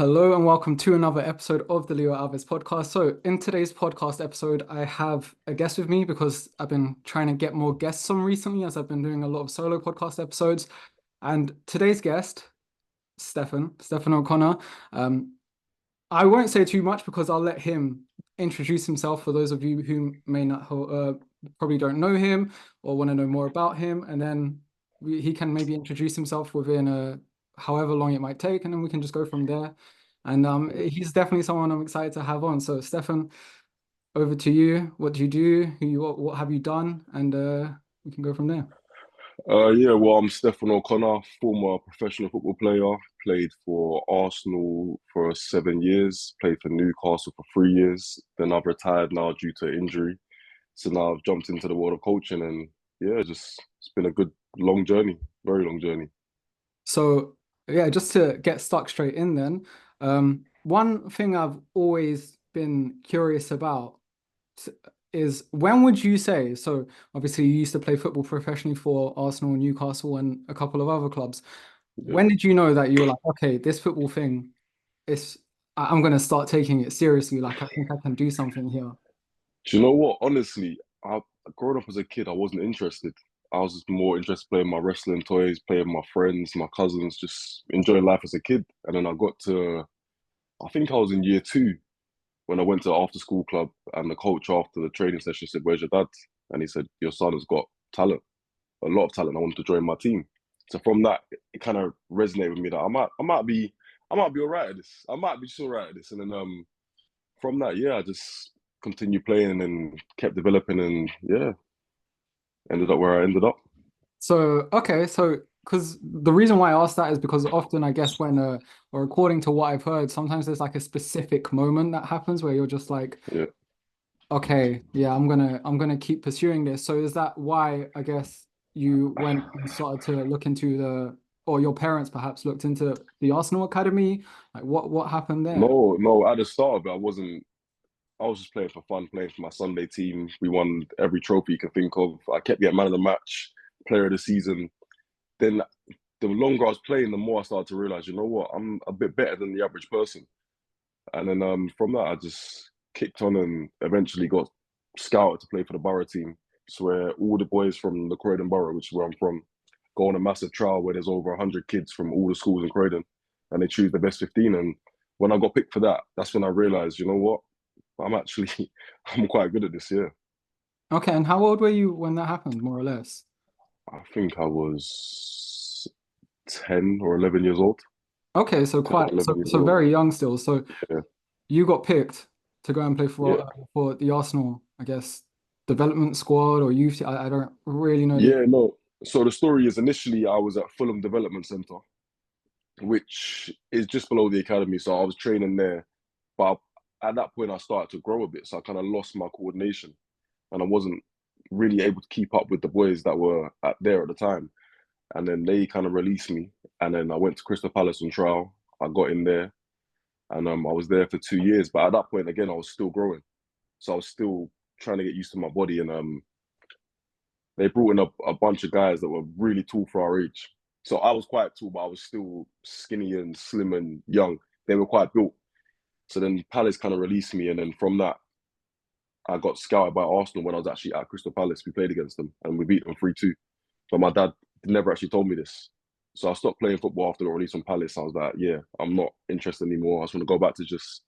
Hello and welcome to another episode of the Leo Alves Podcast. So, in today's podcast episode, I have a guest with me because I've been trying to get more guests on recently as I've been doing a lot of solo podcast episodes. And today's guest, Stefan O'Connor. I won't say too much because I'll let him introduce himself for those of you who may not probably don't know him or want to know more about him. And then he can maybe introduce himself within however long it might take, and then we can just go from there. And he's definitely someone I'm excited to have on. So Stefan, over to you. What do you do? What have you done? And we can go from there. I'm Stefan O'Connor, former professional football player. Played for Arsenal for 7 years, played for Newcastle for 3 years. Then I've retired now due to injury. So now I've jumped into the world of coaching and it's been a good long journey, very long journey. So yeah, just to get stuck straight in then, one thing I've always been curious about is when would you say, so obviously you used to play football professionally for Arsenal, Newcastle, and a couple of other clubs. Yeah. When did you know that you were like, okay, this football thing I'm going to start taking it seriously. Like, I think I can do something here. Do you know what? Honestly, growing up as a kid, I wasn't interested. I was just more interested playing my wrestling toys, playing with my friends, my cousins, just enjoying life as a kid. And then I think I was in year two when I went to after school club, and the coach after the training session said, "Where's your dad?" And he said, "Your son has got talent, a lot of talent. I want to join my team." So from that, it kind of resonated with me that I might be all right at this. I might be just all right at this. And then from that, I just continued playing and kept developing, and ended up where I ended up. So, okay. So, because the reason why I asked that is because often, I guess, or according to what I've heard, sometimes there's like a specific moment that happens where you're just like, Yeah. okay, yeah, I'm gonna keep pursuing this. So is that why, I guess, you went and started to look into or your parents perhaps looked into the Arsenal Academy? Like what happened there? No, no. At the start of it, I wasn't. I was just playing for fun, playing for my Sunday team. We won every trophy you can think of. I kept getting man of the match, player of the season. Then the longer I was playing, the more I started to realize, you know what, I'm a bit better than the average person. And then from that, I just kicked on and eventually got scouted to play for the borough team. So where all the boys from the Croydon borough, which is where I'm from, go on a massive trial where there's over 100 kids from all the schools in Croydon, and they choose the best 15. And when I got picked for that, that's when I realized, you know what, I'm actually I'm quite good at this. Yeah, Okay, and how old were you when that happened, more or less? I think I was 10 or 11 years old. Okay, so 10 or quite 11 years so old. very young still. So Yeah, you got picked to go and play yeah, for the Arsenal, I guess, development squad or youth. I don't really know the. yeah. No. So the story is initially I was at Fulham Development Centre, which is just below the academy. So I was training there, but at that point I started to grow a bit. So I kind of lost my coordination, and I wasn't really able to keep up with the boys that were there at the time. And then they kind of released me, and then I went to Crystal Palace on trial. I got in there, and I was there for 2 years. But at that point, again, I was still growing, so I was still trying to get used to my body. And they brought in a bunch of guys that were really tall for our age. So I was quite tall, but I was still skinny and slim and young. They were quite built. So then Palace kind of released me, and then from that, I got scouted by Arsenal when I was actually at Crystal Palace. We played against them and we beat them 3-2. But my dad never actually told me this. So I stopped playing football after the release from Palace. I was like, yeah, I'm not interested anymore. I just want to go back to just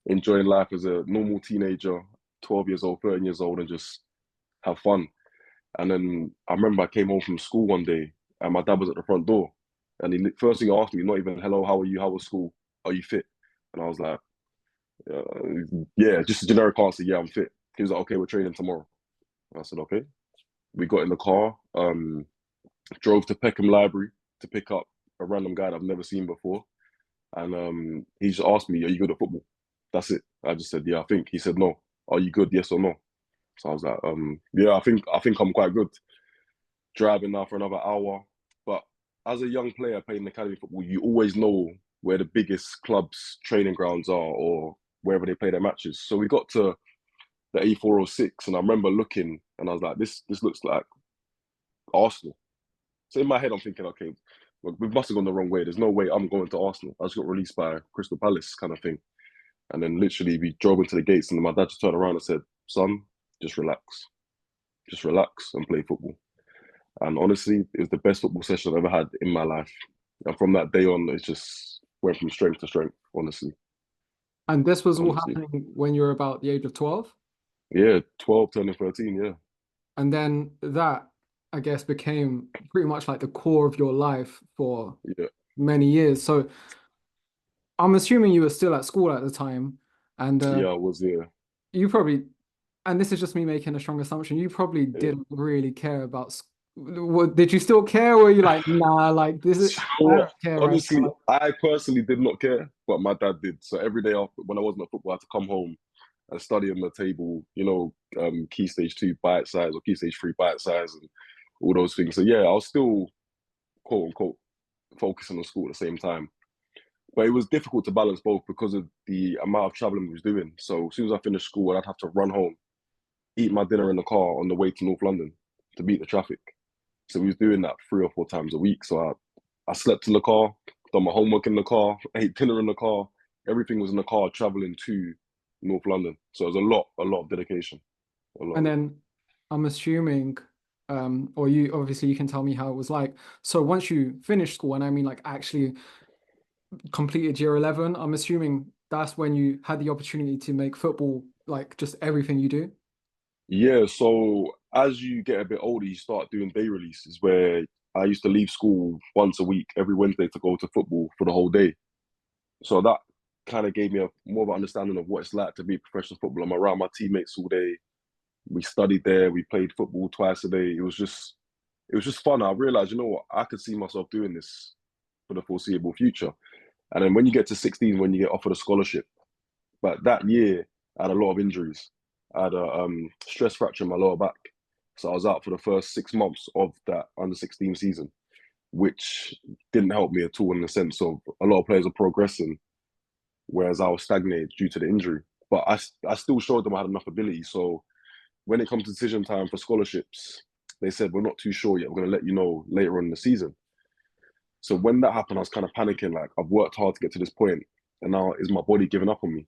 enjoying life as a normal teenager, 12 years old, 13 years old, and just have fun. And then I remember I came home from school one day and my dad was at the front door. And he first thing he asked me, not even, hello, how are you? How was school? Are you fit? And I was like, yeah, just a generic answer. Yeah, I'm fit. He was like, okay, we're training tomorrow. And I said, okay. We got in the car, drove to Peckham Library to pick up a random guy that I've never seen before. And he just asked me, are you good at football? That's it. I just said, yeah, I think. He said, no. Are you good? Yes or no? So I was like, yeah, I think I'm quite good. Driving now for another hour. But as a young player playing academy football, you always know where the biggest clubs' training grounds are or wherever they play their matches. So we got to the A406 and I remember looking and I was like, this looks like Arsenal. So in my head, I'm thinking, okay, we must have gone the wrong way. There's no way I'm going to Arsenal. I just got released by Crystal Palace kind of thing. And then literally we drove into the gates and my dad just turned around and said, son, just relax. Just relax and play football. And honestly, it was the best football session I've ever had in my life. And from that day on, it just went from strength to strength, honestly. And this was all Honestly. happening when you were about the age of 12? Yeah, 12, turning 13, yeah. And then that, I guess, became pretty much like the core of your life for Yeah. many years. So I'm assuming you were still at school at the time, and Yeah, I was, yeah. you probably, and this is just me making a strong assumption, you probably Yeah. didn't really care about did you still care, or were you like, nah, like this is, You know I what? don't care right Honestly, now. I personally did not care, but my dad did. So every day after, when I wasn't at football, I had to come home and study on the table, key stage 2 bite size or key stage 3 bite size and all those things. So yeah, I was still quote unquote focusing on school at the same time. But it was difficult to balance both because of the amount of traveling we was doing. So as soon as I finished school, I'd have to run home, eat my dinner in the car on the way to North London to beat the traffic. So we was doing that 3 or 4 times a week. So I slept in the car, done my homework in the car, ate dinner in the car. Everything was in the car traveling to North London. So it was a lot of dedication. A lot. And then I'm assuming, or you obviously you can tell me how it was like. So once you finished school, and I mean like actually completed year 11, I'm assuming that's when you had the opportunity to make football like just everything you do. Yeah, so as you get a bit older, you start doing day releases where I used to leave school once a week, every Wednesday to go to football for the whole day. So that kind of gave me more of an understanding of what it's like to be a professional footballer. I'm around my teammates all day. We studied there. We played football twice a day. It was just fun. I realized, you know what, I could see myself doing this for the foreseeable future. And then when you get to 16, when you get offered a scholarship, but that year I had a lot of injuries. I had a stress fracture in my lower back, so I was out for the first 6 months of that under 16 season, which didn't help me at all in the sense of a lot of players are progressing, whereas I was stagnated due to the injury. But I still showed them I had enough ability. So when it comes to decision time for scholarships, they said, we're not too sure yet. We're going to let you know later on in the season. So when that happened, I was kind of panicking. Like, I've worked hard to get to this point, and now is my body giving up on me?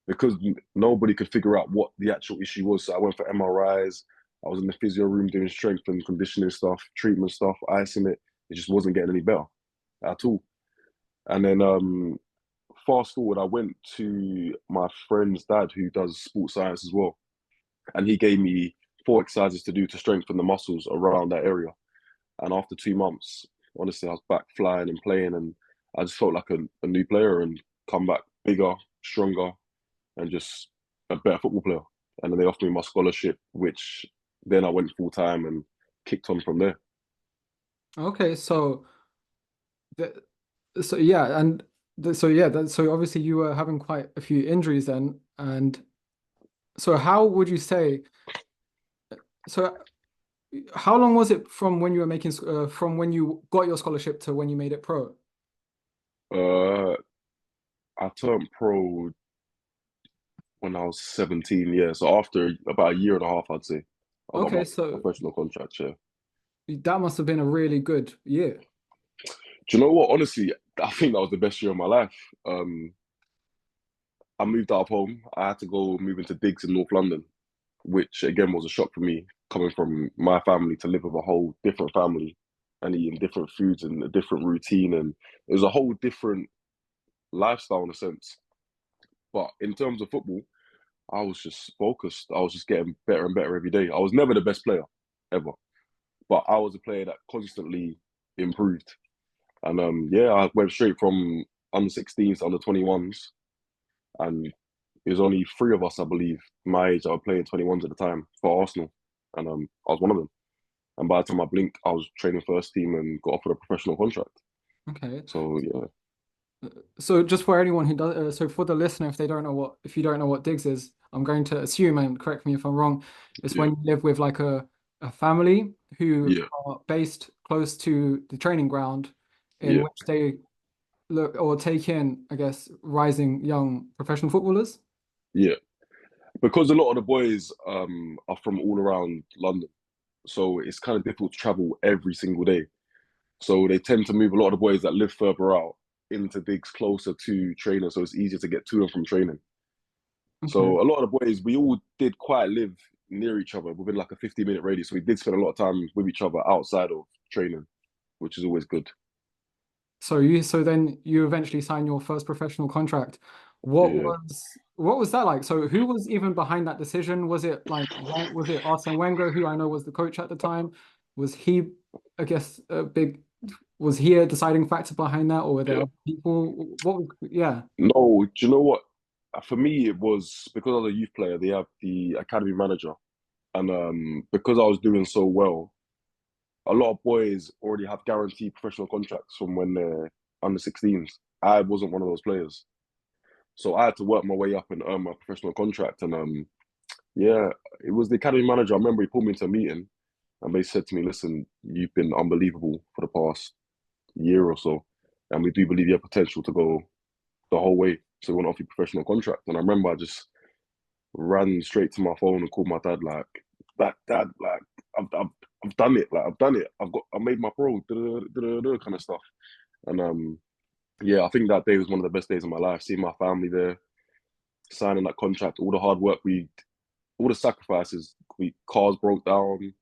Because nobody could figure out what the actual issue was. So I went for MRIs. I was in the physio room doing strength and conditioning stuff, treatment stuff, icing it. It just wasn't getting any better at all. And then fast forward, I went to my friend's dad who does sports science as well. And he gave me 4 exercises to do to strengthen the muscles around that area. And after 2 months, honestly, I was back flying and playing, and I just felt like a new player and come back bigger, stronger, and just a better football player. And then they offered me my scholarship, which then I went full time and kicked on from there. Okay, so the, so yeah, and so yeah, so obviously you were having quite a few injuries then, and so how would you say? So how long was it from when you were making from when you got your scholarship to when you made it pro? Uh, I turned pro when I was 17, yeah. So after about a year and a half, I'd say, I got Okay, my so professional contract, yeah. that must have been a really good year. Do you know what? Honestly, I think that was the best year of my life. Um, I moved out of home. I had to go move into digs in North London, which again was a shock for me, coming from my family to live with a whole different family and eating different foods and a different routine. And it was a whole different lifestyle in a sense. But in terms of football, I was just focused. I was just getting better and better every day. I was never the best player ever, but I was a player that constantly improved. And yeah, I went straight from under 16s to under 21s, and it was only 3 of us, I believe, my age that were playing 21s at the time for Arsenal, and I was one of them. And by the time I blinked, I was training first team and got offered a professional contract. Okay. So yeah, So just for anyone who does, so for the listener, if you don't know what digs is, I'm going to assume, and correct me if I'm wrong, it's yeah, when you live with like a family who yeah, are based close to the training ground in yeah, which they look or take in, I guess, rising young professional footballers. yeah. Because a lot of the boys are from all around London, so it's kind of difficult to travel every single day. So they tend to move a lot of the boys that live further out into digs closer to training, so it's easier to get to and from training. Okay. So a lot of the boys, we all did quite live near each other within like a 50-minute radius. So we did spend a lot of time with each other outside of training, which is always good. So then you eventually signed your first professional contract. Yeah. What was that like? So who was even behind that decision? Was it Arsene Wenger, who I know was the coach at the time? Was he, I guess, was he a deciding factor behind that, or were there Yeah. other people? Yeah. No, do you know what? For me, it was because I was a youth player. They have the academy manager, and because I was doing so well, a lot of boys already have guaranteed professional contracts from when they're under 16s. I wasn't one of those players, so I had to work my way up and earn my professional contract. And yeah, it was the academy manager. I remember he pulled me into a meeting, and they said to me, "Listen, you've been unbelievable for the past year or so, and we do believe you have potential to go the whole way. So we want to offer you a professional contract." And I remember I just ran straight to my phone and called my dad like, "Dad, like I've done it. Like I've done it. I made my pro, kind of stuff." And yeah, I think that day was one of the best days of my life. Seeing my family there, signing that contract, all the hard work all the sacrifices. Cars broke down.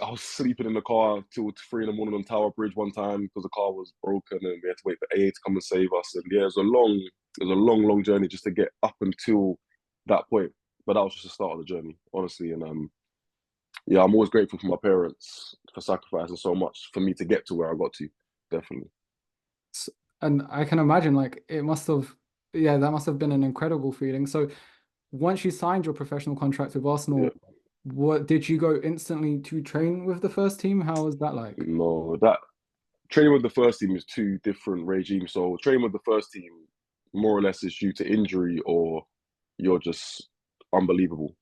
I was sleeping in the car till 3 in the morning on Tower Bridge one time because the car was broken and we had to wait for AA to come and save us. And yeah, it was a long journey just to get up until that point. But that was just the start of the journey, honestly. And yeah, I'm always grateful for my parents for sacrificing so much for me to get to where I got to. Definitely. And I can imagine yeah, that must have been an incredible feeling. So once you signed your professional contract with Yeah. Arsenal, what did you go instantly to train with the first team? How was that like? No, that training with the first team is two different regimes. So training with the first team more or less is due to injury or you're just unbelievable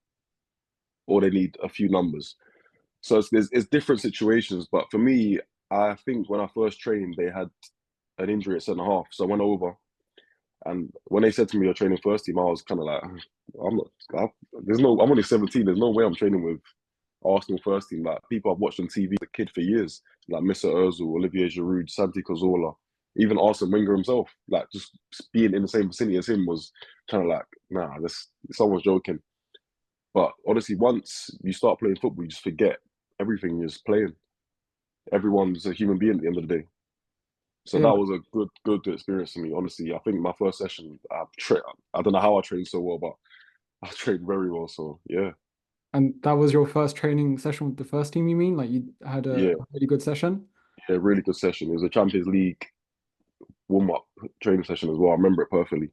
or they need a few numbers. So it's different situations. But for me, I think when I first trained, they had an injury at centre half. So I went over and when they said to me, "You're training first team," I was kind of like, I'm not, I'm only 17. There's no way I'm training with Arsenal first team. Like people I've watched on TV as a kid for years, like Mesut Ozil, Olivier Giroud, Santi Cazorla, even Arsene Wenger himself. Like just being in the same vicinity as him was kind of like, nah, this someone's joking. But honestly, once you start playing football, you just forget everything. You're just playing. Everyone's a human being at the end of the day. So Yeah. that was a good experience for me. Honestly, I think my first session, I don't know how I trained so well, but I trained very well. So yeah, And that was your first training session with the first team, you mean? Like you had a yeah, really good session? yeah, really good session. It was a Champions League warm up training session as well. I remember it perfectly.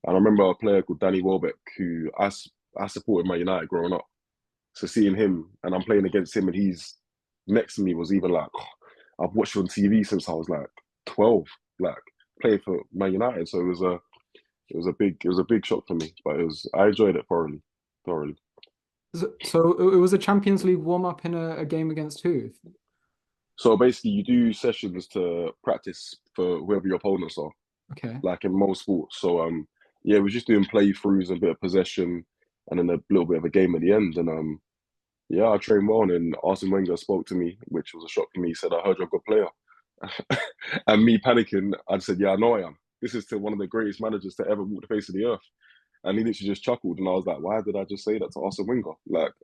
And I remember a player called Danny Welbeck who I supported Man United growing up. So seeing him and I'm playing against him and he's next to me was even like, oh, I've watched you on TV since I was like 12, like playing for Man United. So it was a big shock for me, but I enjoyed it thoroughly. So it was a Champions League warm-up in a game against who? So basically, you do sessions to practice for whoever your opponents are, Okay. like in most sports. So yeah, we're just doing playthroughs and a bit of possession, and then a little bit of a game at the end. And yeah, I trained well. And then Arsene Wenger spoke to me, which was a shock for me. He said, "I heard you're a good player," and me panicking, I said, "Yeah, I know I am. This is to one of the greatest managers to ever walk the face of the earth." And he literally just chuckled, and I was like, "Why did I just say that to Arsene Wenger?" Like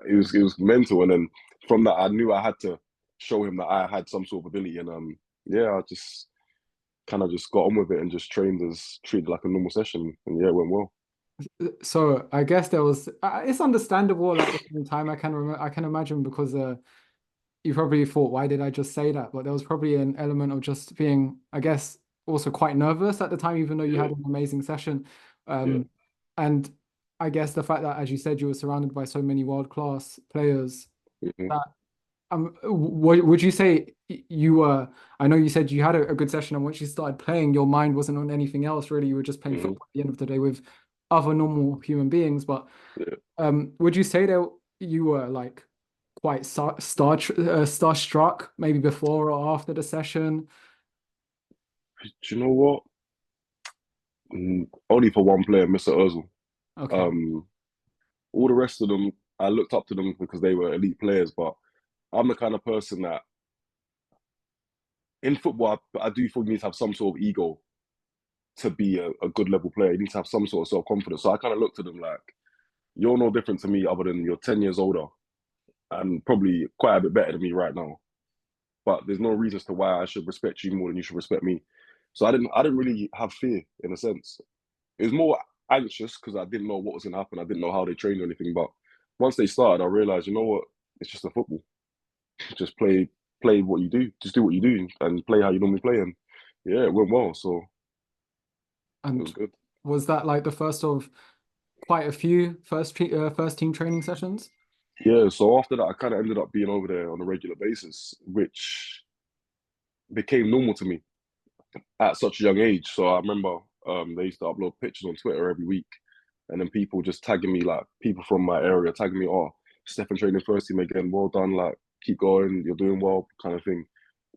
it was mental. And then from that, I knew I had to show him that I had some sort of ability. And yeah, I just kind of just got on with it and just treated like a normal session. And yeah, it went well. So I guess there was it's understandable at the same time. I can imagine because you probably thought, why did I just say that? But there was probably an element of just being, I guess, also quite nervous at the time, even though you Yeah, had an amazing session. yeah, And I guess the fact that, as you said, you were surrounded by so many world-class players hmm that would you say you were, I know you said you had a good session, and once you started playing, your mind wasn't on anything else, really. You were just playing hmm football at the end of the day with other normal human beings. But yeah. would you say that you were like quite starstruck maybe before or after the session? Do you know what? Only for one player, Mr. Ozil. Okay. Um, all the rest of them, I looked up to them because they were elite players, but I'm the kind of person that in football, I do feel you need to have some sort of ego to be a good level player. You need to have some sort of self-confidence. So I kind of looked at them like, you're no different to me other than you're 10 years older and probably quite a bit better than me right now. But there's no reason as to why I should respect you more than you should respect me. So I didn't really have fear in a sense. It was more anxious because I didn't know what was going to happen. I didn't know how they trained or anything. But once they started, I realized, you know what? It's just a football. Just play what you do. Just do what you do and play how you normally play. And yeah, it went well. So it was And good. was that like the first of quite a few first team training sessions? Yeah. So after that, I kind of ended up being over there on a regular basis, which became normal to me at such a young age. So I remember they used to upload pictures on Twitter every week, and then people just tagging me, like people from my area tagging me, oh, Stefan training first team again, well done, like keep going, you're doing well, kind of thing.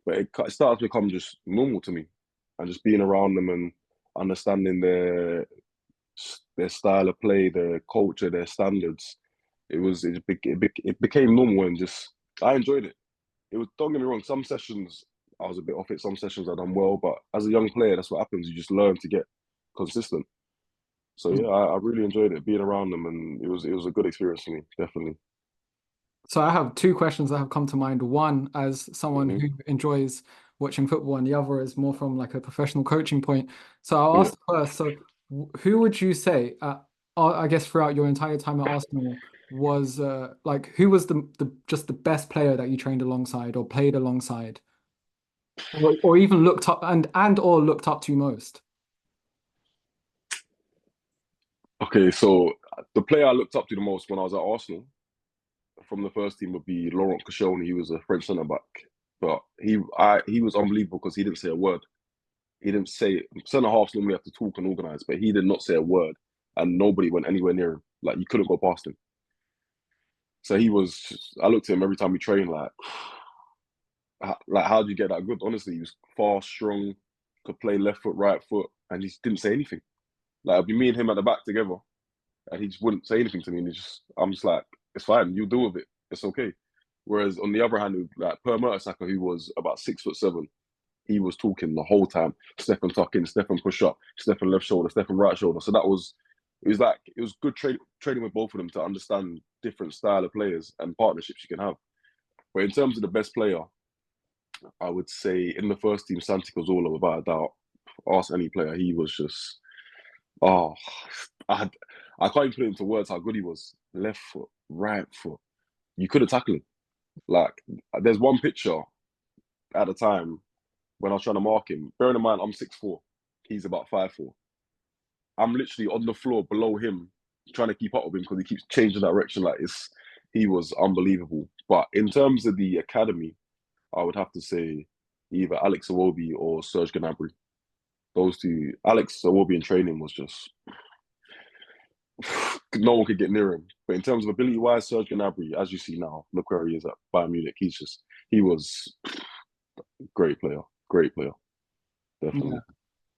But it started to become just normal to me, and just being around them and understanding their style of play, their culture, their standards. It became normal, and just I enjoyed it. It was, don't get me wrong, some sessions I was a bit off it, some sessions I done well, but as a young player, that's what happens. You just learn to get consistent. So yeah, I really enjoyed it being around them, and it was a good experience for me, definitely. So I have two questions that have come to mind. One, as someone Hmm. who enjoys watching football, and the other is more from like a professional coaching point. So I'll Yeah. ask first. So who would you say, I guess throughout your entire time at Arsenal, was like who was the just the best player that you trained alongside or played alongside, or even looked up and or looked up to most? Okay, so the player I looked up to the most when I was at Arsenal from the first team would be Laurent Koscielny. He was a French centre back, but he was unbelievable because he didn't say a word. He didn't say centre halves normally have to talk and organise, but he did not say a word, and nobody went anywhere near him. Like you couldn't go past him. So he was. I looked at him every time we trained, like how do you get that good? Honestly, he was fast, strong, could play left foot, right foot, and he just didn't say anything. Like it'd be me and him at the back together, and he just wouldn't say anything to me. And I'm just like, it's fine, you deal with it, it's okay. Whereas on the other hand, like Per Mertesacker, who was about 6'7", he was talking the whole time. Stefan tuck in, Stefan push up, Stefan left shoulder, Stefan right shoulder. So it was good trading with both of them to understand different style of players and partnerships you can have. But in terms of the best player, I would say in the first team, Santi Cazorla, without a doubt. Ask any player, he was just oh, I I can't even put it into words how good he was. Left foot, right foot. You couldn't tackle him. Like there's one picture at the time when I was trying to mark him. Bearing in mind I'm 6'4", he's about 5'4". I'm literally on the floor below him, trying to keep up with him because he keeps changing direction. He was unbelievable. But in terms of the academy, I would have to say either Alex Iwobi or Serge Gnabry. Those two, Alex Iwobi in training was just no one could get near him. But in terms of ability wise, Serge Gnabry, as you see now, look where he is at Bayern Munich. He was great player, Yeah, definitely.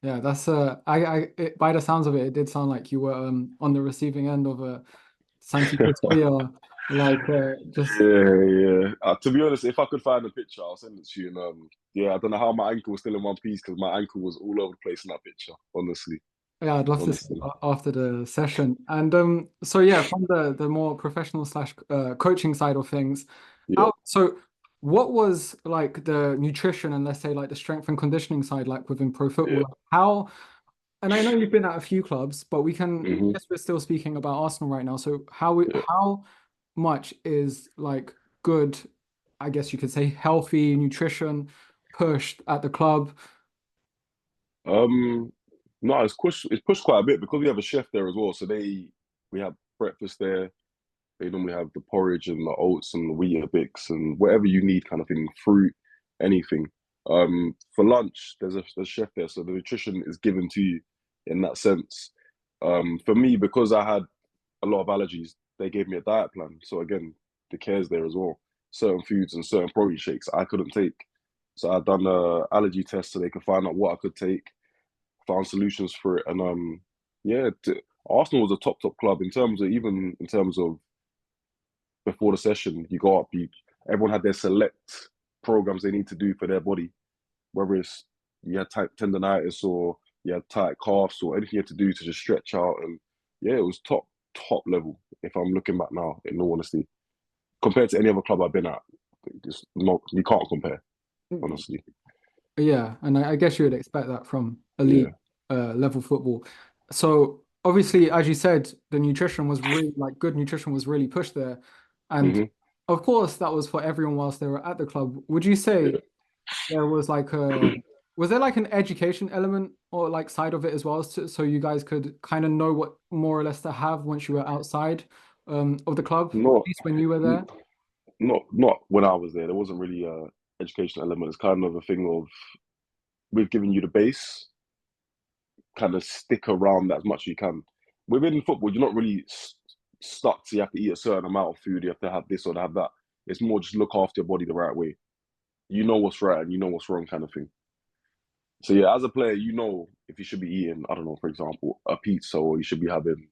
yeah, that's by the sounds of it, it did sound like you were on the receiving end of a Santi Cazorla, like just Yeah, yeah. To be honest, if I could find a picture, I'll send it to you. And yeah, I don't know how my ankle was still in one piece because my ankle was all over the place in that picture. Honestly, yeah, I'd love to see it honestly. after the session. And so yeah, from the more professional slash coaching side of things, Yeah, how so what was like the nutrition and let's say like the strength and conditioning side like within pro football? yeah. Like, how and I know you've been at a few clubs, but we can I Hmm. guess we're still speaking about Arsenal right now. So Yeah. how much is like good, I guess you could say healthy nutrition pushed at the club? Um, no, it's pushed quite a bit because we have a chef there as well. So we have breakfast there. They normally have the porridge and the oats and the Weetabix and whatever you need, kind of thing, fruit, anything. For lunch, there's a chef there, so the nutrition is given to you in that sense. For me, because I had a lot of allergies, they gave me a diet plan. So again, the care's there as well. Certain foods and certain protein shakes I couldn't take. So I done a allergy test so they could find out what I could take, found solutions for it, and yeah, Arsenal was a top club in terms of before the session, you go up, everyone had their select programs they need to do for their body, whether it's you had tendonitis or you had tight calves or anything you had to do to just stretch out. And yeah, it was top level. If I'm looking back now, in all honesty, compared to any other club I've been at, it's not, you can't compare, honestly. Yeah, and I guess you would expect that from Yeah. elite level football. So obviously, as you said, the nutrition was really like good nutrition was really pushed there. And Hmm. of course that was for everyone whilst they were at the club. Would you say Yeah. there was like a was there like an education element or like side of it as well, so you guys could kind of know what more or less to have once you were outside of the club, at Not, least when you were there? not when I was there. There wasn't really a education element. It's kind of a thing of we've given you the base, kind of stick around that as much as you can. Within football, you're not really stuck to you have to eat a certain amount of food, you have to have this or have that. It's more just look after your body the right way. You know what's right and you know what's wrong, kind of thing. So yeah, as a player, you know if you should be eating, I don't know, for example, a pizza or you should be having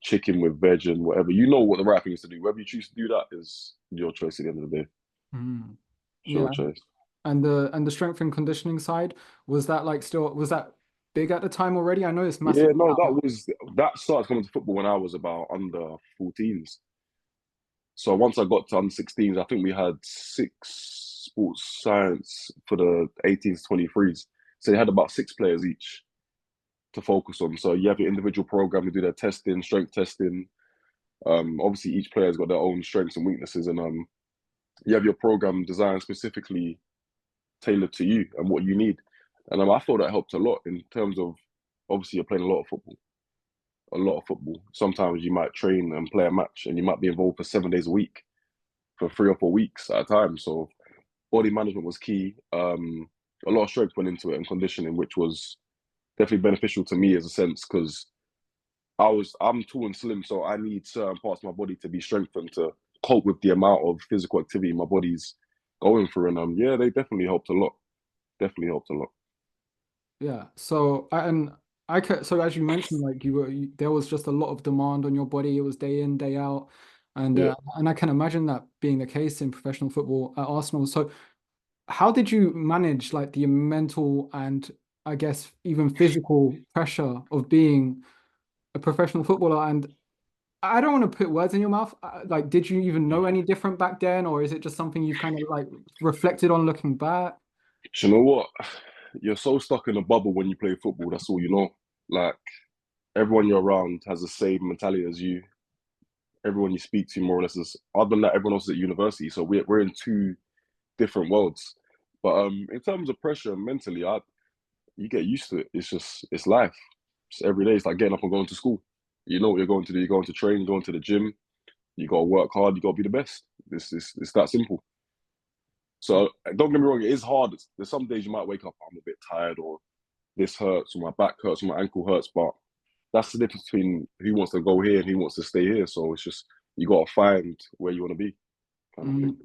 chicken with veg and whatever. You know what the right thing is to do. Whether you choose to do that is your choice at the end of the day. Mm. It's your Yeah. choice. And the strength and conditioning side, was that like still was that big at the time already? I know it's massive Yeah, no, now. that started coming to football when I was about under 14s. So once I got to under 16s, I think we had 6 sports science for the 18s to 23s. So they had about 6 players each to focus on. So you have your individual program to do their testing, strength testing. Obviously, each player's got their own strengths and weaknesses, and you have your program designed specifically tailored to you and what you need. And I thought that helped a lot in terms of obviously you're playing a lot of football, a lot of football. Sometimes you might train and play a match, and you might be involved for 7 days a week for 3 or 4 weeks at a time. So body management was key. A lot of strength went into it and conditioning, which was definitely beneficial to me as a sense because I'm tall and slim, so I need certain parts of my body to be strengthened to cope with the amount of physical activity my body's going through. And yeah, they definitely helped a lot. Definitely helped a lot. Yeah. So and I can so as you mentioned, like there was just a lot of demand on your body. It was day in, day out. Yeah. And I can imagine that being the case in professional football at Arsenal. So how did you manage like the mental and I guess even physical pressure of being a professional footballer? And I don't want to put words in your mouth. Like, did you even know any different back then, or is it just something you've kind of like reflected on looking back? Do you know what? You're so stuck in a bubble when you play football. That's all you know. Like everyone you're around has the same mentality as you. Everyone you speak to, more or less, is other than that, everyone else is at university. So we're in two different worlds. But in terms of pressure mentally, you get used to it. It's life. It's every day. It's like getting up and going to school. You know what you're going to do. You're going to train, you're going to the gym. You got to work hard. You got to be the best. It's that simple. So don't get me wrong. It is hard. There's some days you might wake up. I'm a bit tired, or this hurts, or my back hurts, or my ankle hurts. But that's the difference between who wants to go here and who wants to stay here. So it's just you got to find where you want to be, kind of thing.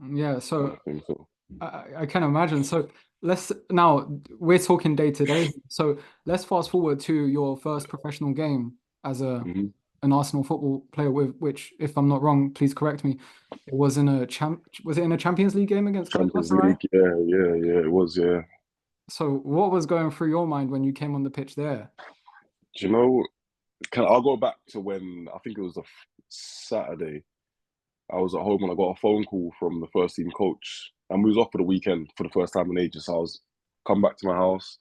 Mm, yeah. Kind So of thing. So. I can imagine. So let's now we're talking day to day. So let's fast forward to your first professional game as a Mm-hmm. an Arsenal football player with which, if I'm not wrong, please correct me. It was in a was it in a Champions League game against Champions Galatasaray? League, yeah, it was, yeah. So what was going through your mind when you came on the pitch there? Do you know? I'll go back to when I think it was a Saturday. I was at home and I got a phone call from the first team coach, and we was off for the weekend for the first time in ages. So I was come back to my house.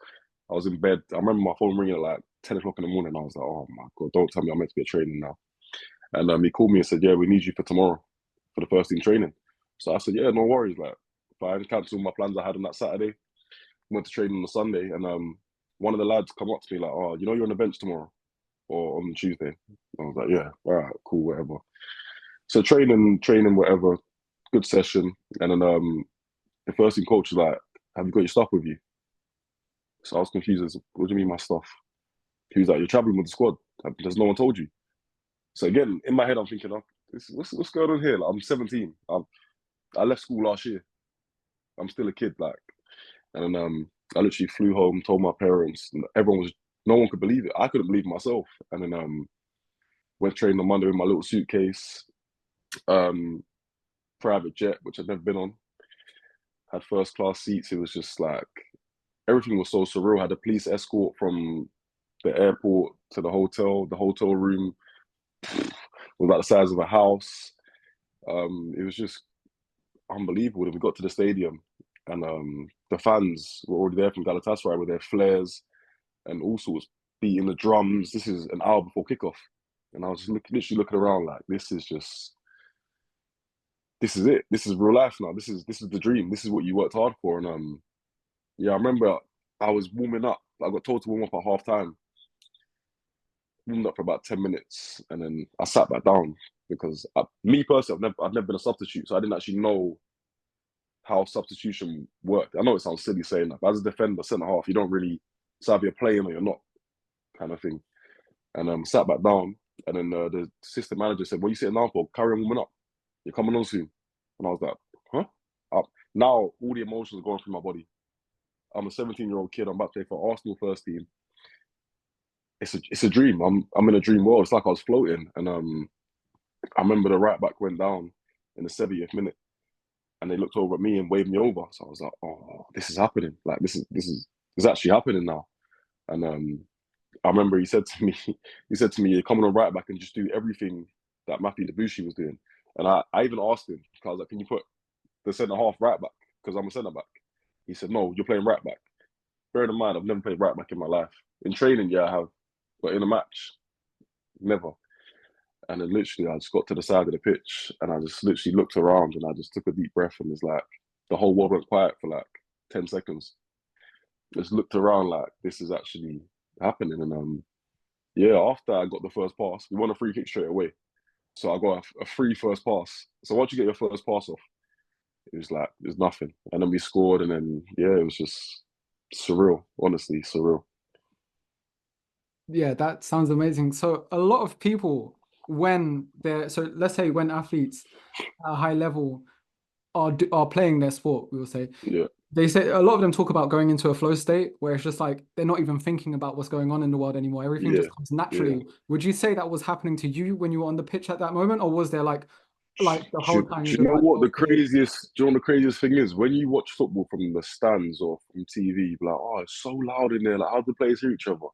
I was in bed. I remember my phone ringing at like 10 o'clock in the morning. I was like, "Oh my god, don't tell me I'm meant to be at training now." And he called me and said, "Yeah, we need you for tomorrow for the first team training." So I said, "Yeah, no worries." Like, fine. Cancelled my plans I had on that Saturday. Went to training on the Sunday, and one of the lads come up to me like, "Oh, you know you're on the bench tomorrow or on Tuesday." I was like, "Yeah, all right, cool, whatever." So training, whatever. Good session, and then the first thing coach was like, "Have you got your stuff with you?" So I was confused as, "What do you mean my stuff?" He was like, "You're traveling with the squad. There's no one told you." So again, in my head, I'm thinking, "Oh, what's going on here?" Like, I'm 17. I left school last year. I'm still a kid, like, and then I literally flew home, told my parents, and no one could believe it. I couldn't believe it myself, and then went training on Monday with my little suitcase. Um, private jet, which I'd never been on. Had first class seats. It was just like everything was so surreal. Had a police escort from the airport to the hotel. The hotel room was about the size of a house. It was just unbelievable. Then we got to the stadium, and the fans were already there from Galatasaray with their flares and all sorts, beating the drums. This is an hour before kickoff, and I was just literally looking around like, this is it. This is real life now. This is the dream. This is what you worked hard for. And yeah, I remember I was warming up. I got told to warm up at half time. Warmed up for about 10 minutes, and then I sat back down because me personally, I've never been a substitute, so I didn't actually know how substitution worked. I know it sounds silly saying that, but as a defender, centre half, you don't really, it's either you're playing or you're not, kind of thing. And sat back down, and then the assistant manager said, "What are you sitting down for? Carry on warming up. You're coming on soon." And I was like, "Huh?" Now all the emotions are going through my body. I'm a 17-year-old kid. I'm about to play for Arsenal first team. It's a dream. I'm in a dream world. It's like I was floating. And I remember the right back went down in the 70th minute, and they looked over at me and waved me over. So I was like, "Oh, this is happening. Like this is actually happening now." And I remember he said to me, "You're coming on right back and just do everything that Matthew Debussy was doing." And I even asked him, because I was like, "Can you put the centre half right back? Because I'm a centre back." He said, "No, you're playing right back." Bearing in mind, I've never played right back in my life. In training, yeah, I have, but in a match, never. And then literally, I just got to the side of the pitch, and I just literally looked around, and I just took a deep breath, and it's like the whole world went quiet for like 10 seconds. Just looked around like, this is actually happening. And yeah, after I got the first pass, we won a free kick straight away. So I got a free first pass. So once you get your first pass off, it was like, there's nothing. And then we scored, and then, yeah, it was just surreal, honestly, surreal. Yeah, that sounds amazing. So a lot of people, so let's say when athletes at a high level are playing their sport, we will say, Yeah. they say a lot of them talk about going into a flow state where it's just like they're not even thinking about what's going on in the world anymore. Everything Yeah. just comes Yeah. naturally. Would you say that was happening to you when you were on the pitch at that moment, or was there like the whole Do time you you're just know like, what the okay, craziest? Do you know what the craziest thing is? When you watch football from the stands or from TV, you're like, oh, it's so loud in there. Like, how do the players hear each other?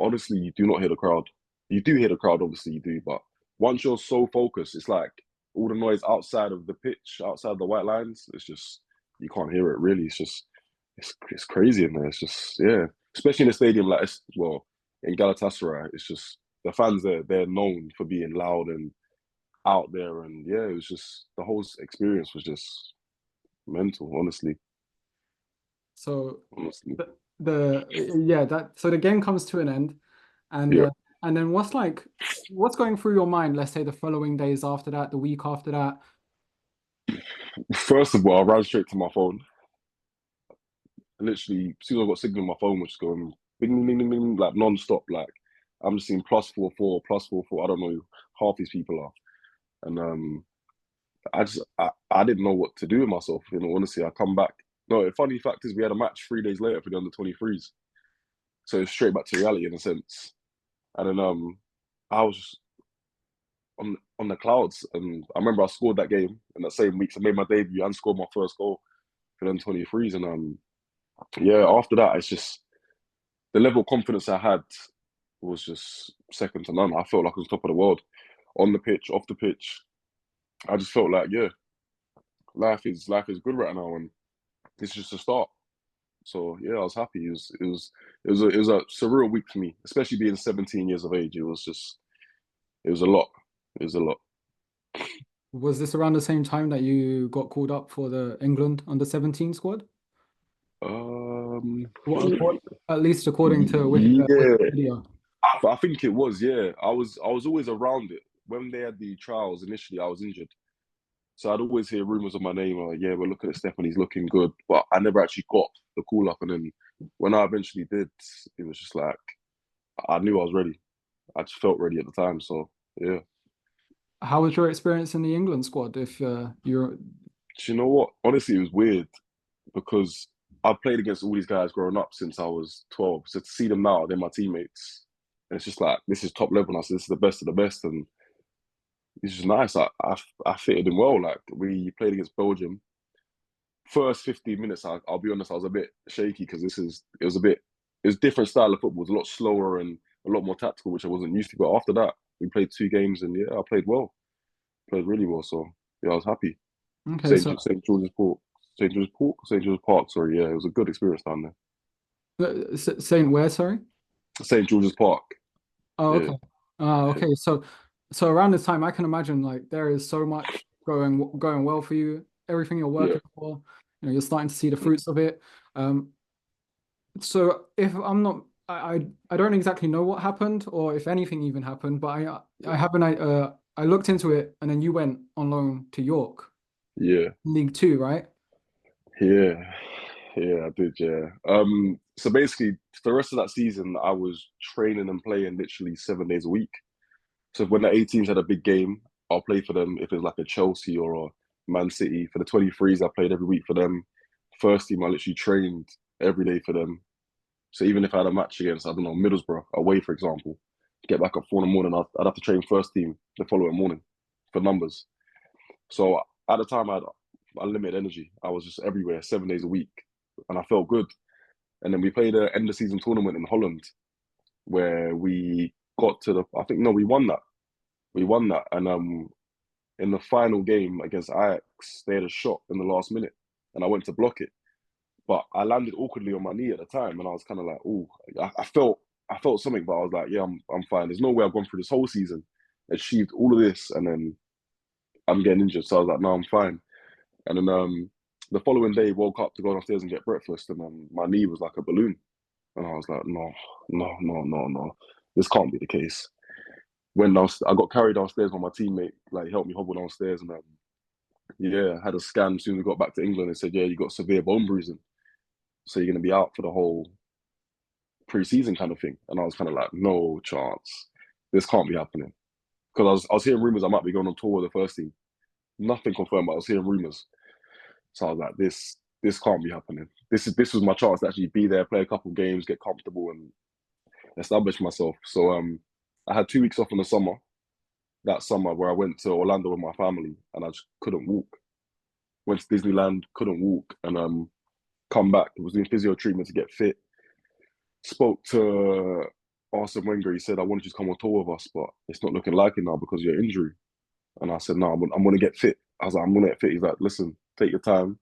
Honestly, you do not hear the crowd. You do hear the crowd, obviously you do, but once you're so focused, it's like all the noise outside of the pitch, outside the white lines. It's just you can't hear it really. It's crazy in there. It's just yeah, especially in a stadium like in Galatasaray. It's just the fans there. They're known for being loud and out there, and yeah, it was just the whole experience was just mental. so Honestly, so the game comes to an end, and yeah. uh, and then what's going through your mind? Let's say the following days after that, the week after that. First of all, I ran straight to my phone. Literally, as soon as I got signal, my phone was just going bing, bing, bing, bing, like non-stop. Like I'm just seeing +44, +44. I don't know who half these people are, and I didn't know what to do with myself. You know, honestly, I come back. No, the funny fact is, we had a match 3 days later for the under 23s, so it's straight back to reality in a sense. And then I was just on the clouds, and I remember I scored that game in that same week. So I made my debut and scored my first goal for the under 23s, and yeah, after that, it's just the level of confidence I had was just second to none. I felt like I was top of the world on the pitch, off the pitch. I just felt like, yeah, life is good right now, and this is just a start. So yeah, I was happy. It was a surreal week for me, especially being 17 years of age. It was a lot. It was a lot. Was this around the same time that you got called up for the England under 17 squad? Um, At least according to yeah, Wikipedia. I think it was. Yeah, I was always around it when they had the trials initially. I was injured, so I'd always hear rumors of my name. Like, yeah, we're looking at Stefan. He's looking good, but I never actually got the call up. And then when I eventually did, it was just like I knew I was ready. I just felt ready at the time. So yeah. How was your experience in the England squad? If you're Do you know what? Honestly, it was weird because I've played against all these guys growing up since I was 12. So to see them now, they're my teammates. And it's just like, this is top level now. So this is the best of the best. And It's just nice. I fitted in well. Like we played against Belgium. First 15 minutes, I'll be honest, I was a bit shaky because it was a different style of football. It was a lot slower and a lot more tactical, which I wasn't used to. But after that, we played 2 games and yeah, I played well, played really well. So yeah, I was happy. Okay, so St George's Park, St George's Park. Sorry, yeah, it was a good experience down there. Saint where, sorry? St George's Park. Oh, Yeah, okay. Okay. So around this time, I can imagine like there is so much going well for you. Everything you're yeah, working for, you're starting to see the fruits of it. Um, so if I'm not, I don't exactly know what happened or if anything even happened, but I yeah, haven't. I looked into it, and then you went on loan to York, yeah, League Two, right? yeah, yeah. I did. Yeah. So basically, for the rest of that season, I was training and playing literally 7 days a week. So when the 18s had a big game, I'll play for them. If it's like a Chelsea or a Man City, for the 23s, I played every week for them. First team, I literally trained every day for them. So even if I had a match against, I don't know, Middlesbrough away, for example, get back at 4 in the morning, I'd have to train first team the following morning for numbers. So at the time, I had unlimited energy. I was just everywhere, 7 days a week, and I felt good. And then we played an end of season tournament in Holland where we got to I think, no, we won that. We won that. And in the final game against Ajax, they had a shot in the last minute, and I went to block it, but I landed awkwardly on my knee at the time, and I was kind of like, "Oh, I felt something," but I was like, "Yeah, I'm fine. There's no way I've gone through this whole season, achieved all of this, and then I'm getting injured." So I was like, "No, I'm fine." And then the following day, woke up to go downstairs and get breakfast, and my knee was like a balloon, and I was like, "No, no, no, no, no, this can't be the case." When I got carried downstairs by my teammate, like helped me hobble downstairs, and yeah, had a scan as soon as we got back to England. They said, yeah, you got severe bone bruising, so you're going to be out for the whole pre-season kind of thing. And I was kind of like, no chance, this can't be happening, because I was hearing rumors I might be going on tour with the first team. Nothing confirmed, but I was hearing rumors. So I was like, this can't be happening. This was my chance to actually be there, play a couple of games, get comfortable, and establish myself. So I had 2 weeks off in the summer. That summer, where I went to Orlando with my family, and I just couldn't walk. Went to Disneyland, couldn't walk, and come back. Was doing physio treatment to get fit. Spoke to Arsene Wenger. He said, "I want you to come on tour with us, but it's not looking like it now because of your injury." And I said, "No, I'm going to get fit." I was like, "I'm going to get fit." He's like, "Listen, take your time,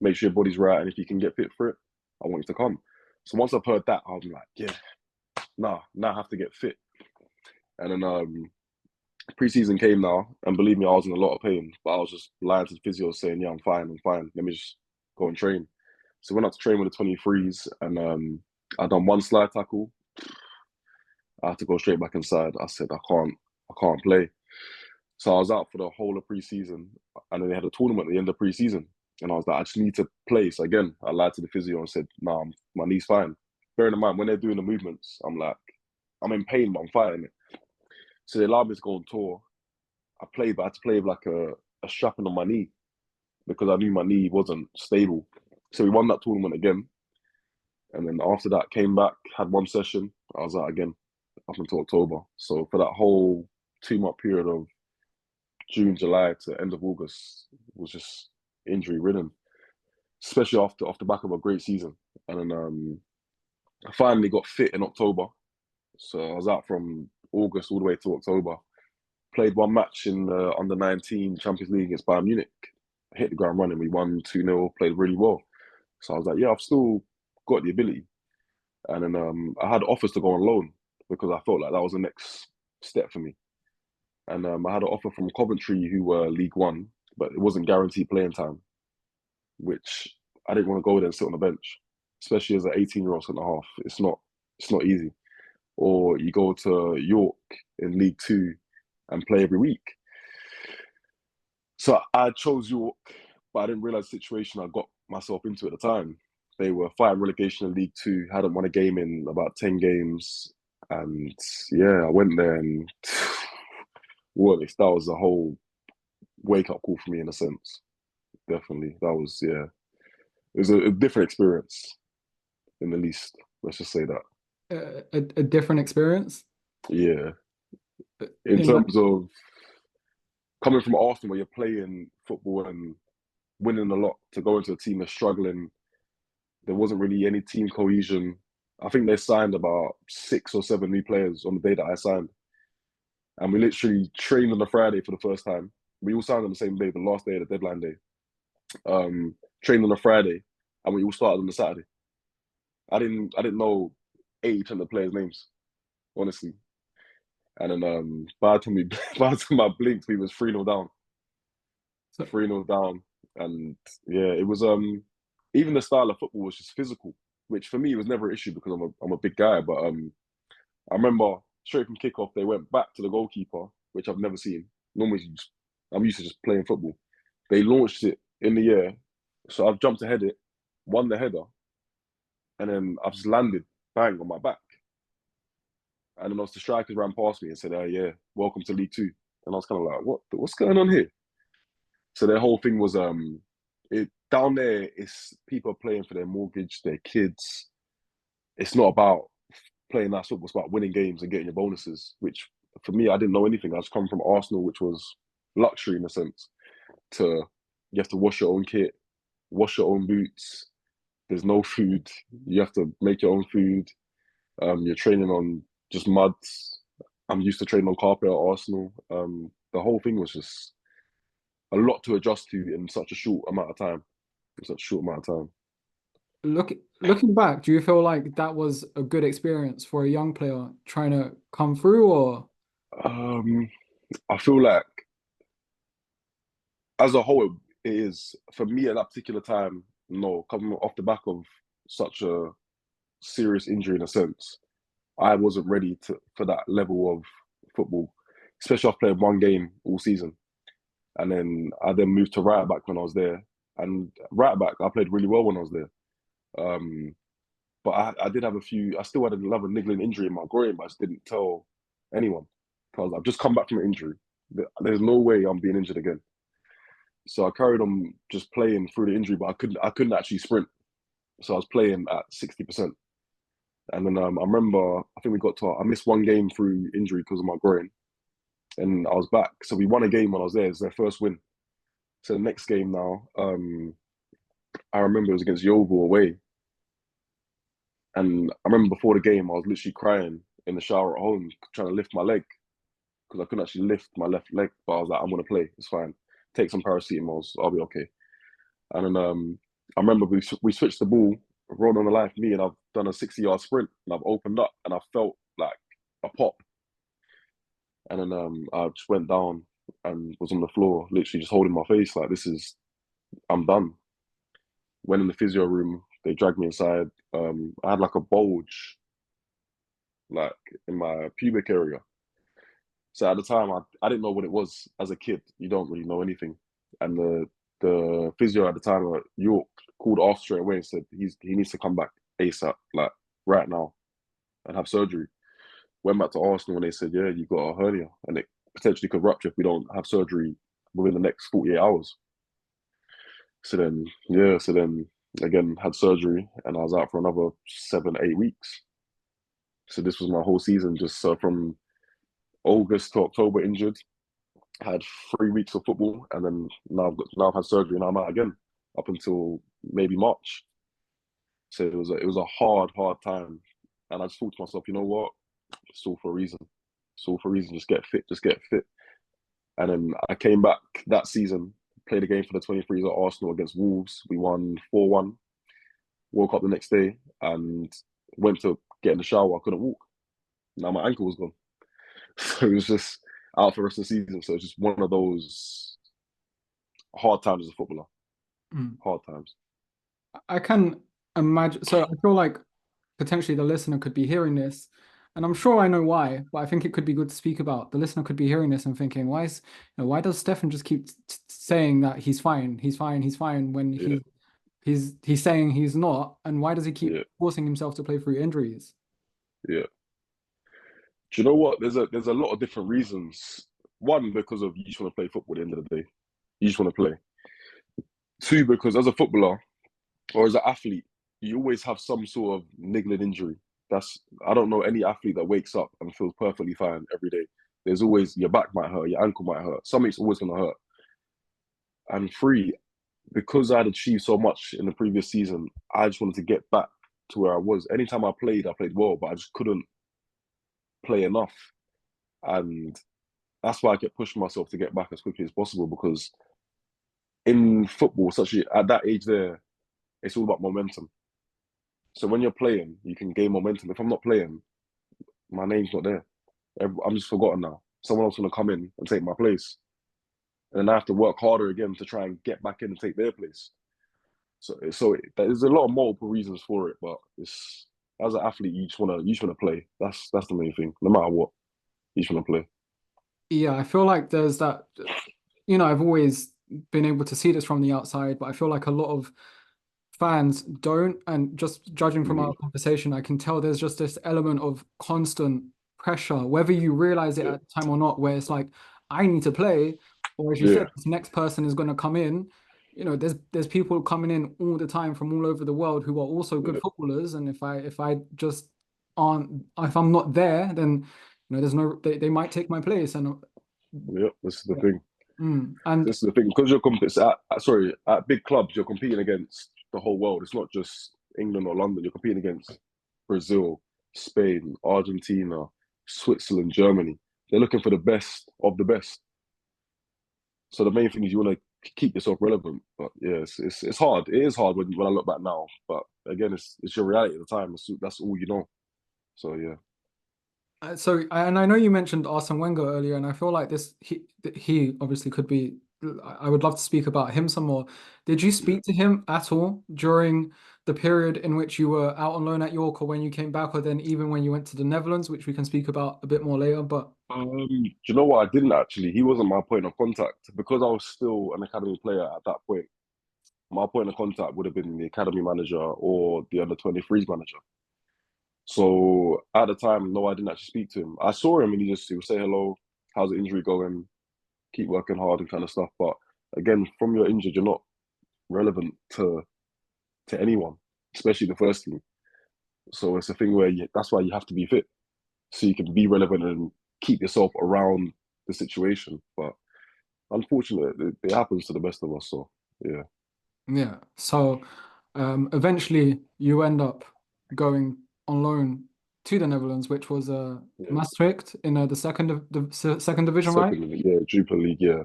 make sure your body's right, and if you can get fit for it, I want you to come." So once I've heard that, I'm like, "Yeah, nah, now I have to get fit." And then preseason came now, and believe me, I was in a lot of pain, but I was just lying to the physio saying, "Yeah, I'm fine, I'm fine. Let me just go and train." So I went out to train with the 23s, and I done one slide tackle. I had to go straight back inside. I said, I can't play. So I was out for the whole of preseason, and then they had a tournament at the end of preseason, and I was like, I just need to play. So again, I lied to the physio and said, "Nah, my knee's fine." Bearing in mind, when they're doing the movements, I'm like, I'm in pain, but I'm fighting it. So they allowed me to go on tour. I played, but I had to play with like a strapping on my knee because I knew my knee wasn't stable. So we won that tournament again. And then after that, came back, had one session. I was out again up until October. So for that whole 2 month period of June, July to end of August was just injury ridden, especially off the back of a great season. And then I finally got fit in October. So I was out from August all the way to October. Played one match in the under 19 Champions League against Bayern Munich. Hit the ground running. We won 2-0, played really well. So I was like, yeah, I've still got the ability. And then I had offers to go on loan because I felt like that was the next step for me. And I had an offer from Coventry, who were League One, but it wasn't guaranteed playing time, which I didn't want to go there and sit on the bench, especially as an 18-year-old centre half. It's not easy. Or you go to York in League Two and play every week. So I chose York, but I didn't realise the situation I got myself into at the time. They were fighting relegation in League Two, hadn't won a game in about 10 games. And yeah, I went there and well, that was a whole wake up call for me in a sense. Definitely. That was, yeah, it was a different experience in the least. Let's just say that. A different experience Yeah. In in like, terms of coming from Arsenal where you're playing football and winning a lot, to go into a team that's struggling, there wasn't really any team cohesion. I think they signed about 6 or 7 new players on the day that I signed. And we literally trained on a Friday for the first time. We all signed on the same day, the last day of the deadline day. Trained on a Friday, and we all started on the Saturday. I didn't know 80% of the players' names, honestly. And then by the time I blinked, we was 3-0 down. 3-0 down. And yeah, it was even the style of football was just physical, which for me was never an issue because I'm a big guy. But I remember straight from kickoff, they went back to the goalkeeper, which I've never seen. Normally, I'm used to just playing football. They launched it in the air, so I've jumped ahead it, won the header, and then I've just landed bang on my back. And then the strikers ran past me and said, yeah, welcome to League Two. And I was kind of like, what's going on here? So their whole thing was, down there, it's people playing for their mortgage, their kids. It's not about playing that football, it's about winning games and getting your bonuses, which for me, I didn't know anything. I was coming from Arsenal, which was luxury in a sense, to you have to wash your own kit, wash your own boots. There's no food. You have to make your own food. You're training on just muds. I'm used to training on carpet at Arsenal. The whole thing was just a lot to adjust to in such a short amount of time. Looking back, do you feel like that was a good experience for a young player trying to come through, or? I feel like as a whole, it is for me at that particular time. No, coming off the back of such a serious injury in a sense, I wasn't ready for that level of football, especially after playing one game all season. And then I moved to right back when I was there. And right back, I played really well when I was there. But I did have I still had another niggling injury in my groin, but I just didn't tell anyone because I've just come back from an injury. There's no way I'm being injured again. So I carried on just playing through the injury, but I couldn't actually sprint. So I was playing at 60%. And then I remember, I think I missed one game through injury because of my groin. And I was back. So we won a game when I was there. It's their first win. So the next game now, I remember it was against Yeovil away. And I remember before the game, I was literally crying in the shower at home, trying to lift my leg because I couldn't actually lift my left leg. But I was like, I'm going to play. It's fine. Take some paracetamols. I'll be okay. And then I remember we switched the ball, rolled on the line for me, and I've done a 60-yard sprint, and I've opened up, and I felt like a pop. And then I just went down and was on the floor, literally just holding my face like, I'm done. Went in the physio room, they dragged me inside. I had like a bulge, like in my pubic area. So at the time, I didn't know what it was as a kid. You don't really know anything. And the physio at the time at York called off straight away and said he needs to come back ASAP, like right now, and have surgery. Went back to Arsenal and they said, yeah, you got a hernia and it potentially could rupture if we don't have surgery within the next 48 hours. So then again, had surgery and I was out for another 7-8 weeks. So this was my whole season, just from August to October injured. I had 3 weeks of football and then now I've had surgery and I'm out again up until maybe March. So it was a hard time. And I just thought to myself, you know what? It's all for a reason. Just get fit. And then I came back that season, played a game for the 23s at Arsenal against Wolves. We won 4-1. Woke up the next day and went to get in the shower. I couldn't walk. Now my ankle was gone. So it was just out for the rest of the season. So it's just one of those hard times as a footballer. Hard times. I can imagine. So I feel like potentially the listener could be hearing this, and I'm sure I know why, but I think it could be good to speak about. The listener could be hearing this and thinking, why does Stefan just keep saying that he's fine when he's saying he's not, and why does he keep forcing himself to play through injuries? Yeah. Do you know what? There's a lot of different reasons. One, because of you just want to play football at the end of the day. You just want to play. Two, because as a footballer or as an athlete, you always have some sort of niggling injury. I don't know any athlete that wakes up and feels perfectly fine every day. there's always your back might hurt, your ankle might hurt, something's always gonna hurt. And three, because I'd achieved so much in the previous season, I just wanted to get back to where I was. Anytime I played well, but I just couldn't play enough. And that's why I kept pushing myself to get back as quickly as possible, because in football, especially at that age there, it's all about momentum. So when you're playing, you can gain momentum. If I'm not playing, my name's not there. I'm just forgotten now. Someone else is going to come in and take my place. And then I have to work harder again to try and get back in and take their place. So there's a lot of multiple reasons for it, but it's, as an athlete, you just wanna play. That's the main thing. No matter what, you just wanna play. Yeah, I feel like there's that, I've always been able to see this from the outside, but I feel like a lot of fans don't. And just judging from our conversation, I can tell there's just this element of constant pressure, whether you realize it Yeah. at the time or not, where it's like, I need to play, or as you said, this next person is going to come in. There's people coming in all the time from all over the world who are also good footballers, and if I just aren't, if I'm not there, then there's no, they might take my place. And Yeah, this is the thing. And This is the thing, because at big clubs, you're competing against the whole world. It's not just England or London. You're competing against Brazil, Spain, Argentina, Switzerland, Germany. They're looking for the best of the best. So the main thing is you want to keep yourself relevant. But yeah, it's hard. It is hard when I look back now. But again, it's your reality at the time. That's all you know. So yeah. So, and I know you mentioned Arsene Wenger earlier, and I feel like he obviously could be. I would love to speak about him some more. Did you speak to him at all during the period in which you were out on loan at York, or when you came back, or then even when you went to the Netherlands, which we can speak about a bit more later? But Do you know what? I didn't actually. He wasn't my point of contact because I was still an academy player at that point. My point of contact would have been the academy manager or the under-23s manager. So at the time, no, I didn't actually speak to him. I saw him and he would say hello, how's the injury going, keep working hard and kind of stuff. But again, from your injured, you're not relevant to anyone, especially the first team. So it's a thing where that's why you have to be fit, so you can be relevant and keep yourself around the situation. But unfortunately, it happens to the best of us. So yeah. yeah, so eventually you end up going on loan to the Netherlands, which was Maastricht in the second division, right? Second, yeah, Jupiler League, yeah.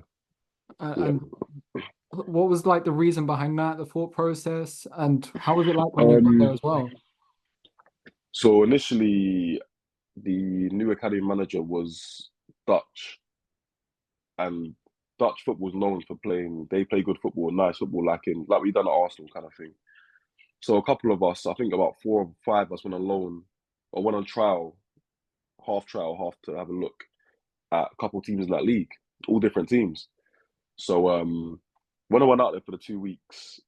And what was like the reason behind that, the thought process, and how was it like when you got there as well? So initially, the new academy manager was Dutch, and Dutch football is known for playing. They play good football, nice football, like we done at Arsenal kind of thing. So a couple of us, I think about 4 or 5 of us, went on loan or went on half trial, half to have a look at a couple of teams in that league, all different teams. So when I went out there for the 2 weeks,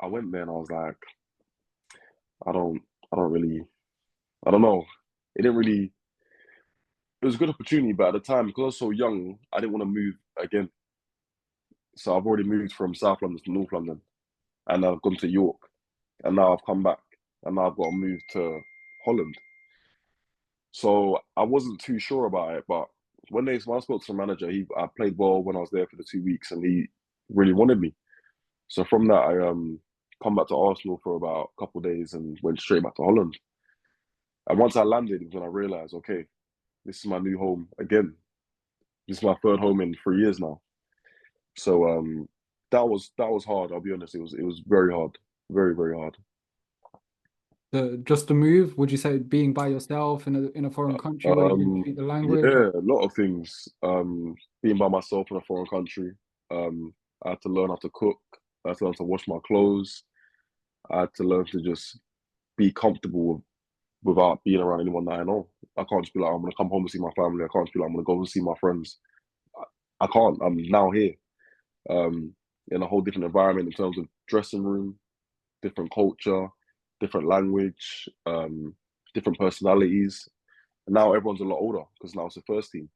I went there and I was like, I don't know. It didn't really. It was a good opportunity, but at the time, because I was so young, I didn't want to move again. So I've already moved from South London to North London, and I've gone to York, and now I've come back, and now I've got to move to Holland. So I wasn't too sure about it, but when I spoke to the manager, I played well when I was there for the 2 weeks, and he really wanted me. So from that, I come back to Arsenal for about a couple of days and went straight back to Holland. And once I landed, it was when I realised, okay, this is my new home again. This is my third home in 3 years now. So that was hard. I'll be honest. It was very hard, very very hard. Just the move, would you say, being by yourself in a foreign country where you didn't speak the language? Yeah, a lot of things. Being by myself in a foreign country. I had to learn how to cook. I had to learn to wash my clothes. I had to learn to just be comfortable without being around anyone that I know. I can't just be like, I'm gonna come home and see my family. I can't just be like, I'm gonna go and see my friends. I can't. I'm now here, in a whole different environment in terms of dressing room, different culture, different language, different personalities. And now everyone's a lot older because now it's the first team.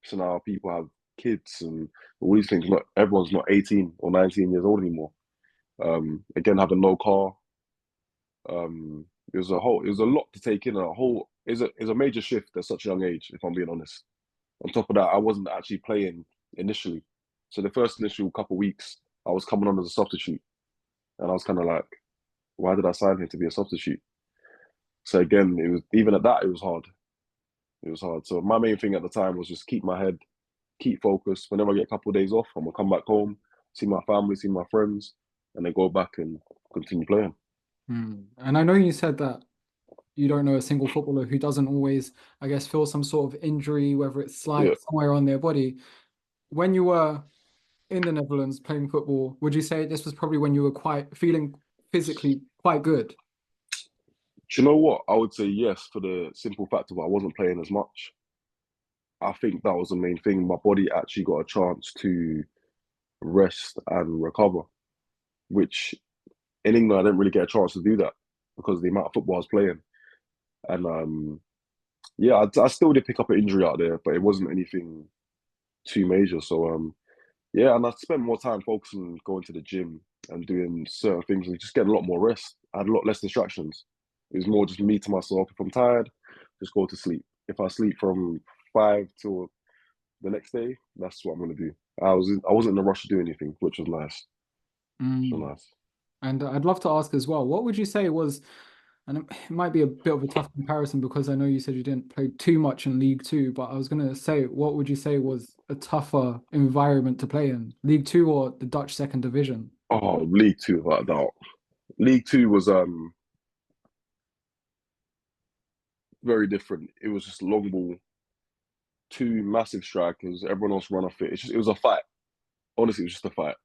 So now people have kids and all these things. Not everyone's not 18 or 19 years old anymore. Again, having no car. It was a lot to take in. It was a major shift at such a young age, if I'm being honest. On top of that, I wasn't actually playing initially. So the first initial couple of weeks, I was coming on as a substitute. And I was kind of like, why did I sign here to be a substitute? So again, it was even at that, it was hard. It was hard. So my main thing at the time was just keep my head, keep focused. Whenever I get a couple of days off, I'm gonna come back home, see my family, see my friends, and then go back and continue playing. And I know you said that you don't know a single footballer who doesn't always, I guess, feel some sort of injury, whether it's Yeah. slight somewhere on their body. When you were in the Netherlands playing football, would you say this was probably when you were quite feeling physically quite good? Do you know what? I would say yes for the simple fact of I wasn't playing as much. I think that was the main thing. My body actually got a chance to rest and recover, which in England I didn't really get a chance to do that because of the amount of football I was playing. And yeah, I still did pick up an injury out there, but it wasn't anything too major. So yeah, and I spent more time focusing on going to the gym and doing certain things and just getting a lot more rest. I had a lot less distractions. It was more just me to myself. If I'm tired, just go to sleep. If I sleep from 5 till the next day, that's what I'm gonna do. I wasn't in a rush to do anything, which was nice. Which Mm. was nice. And I'd love to ask as well, what would you say was, and it might be a bit of a tough comparison because I know you said you didn't play too much in League Two, but I was going to say, what would you say was a tougher environment to play in, League Two or the Dutch second division? Oh, League Two, without a doubt. League Two was very different. It was just long ball, two massive strikers, everyone else run off it. It was a fight. Honestly, it was just a fight.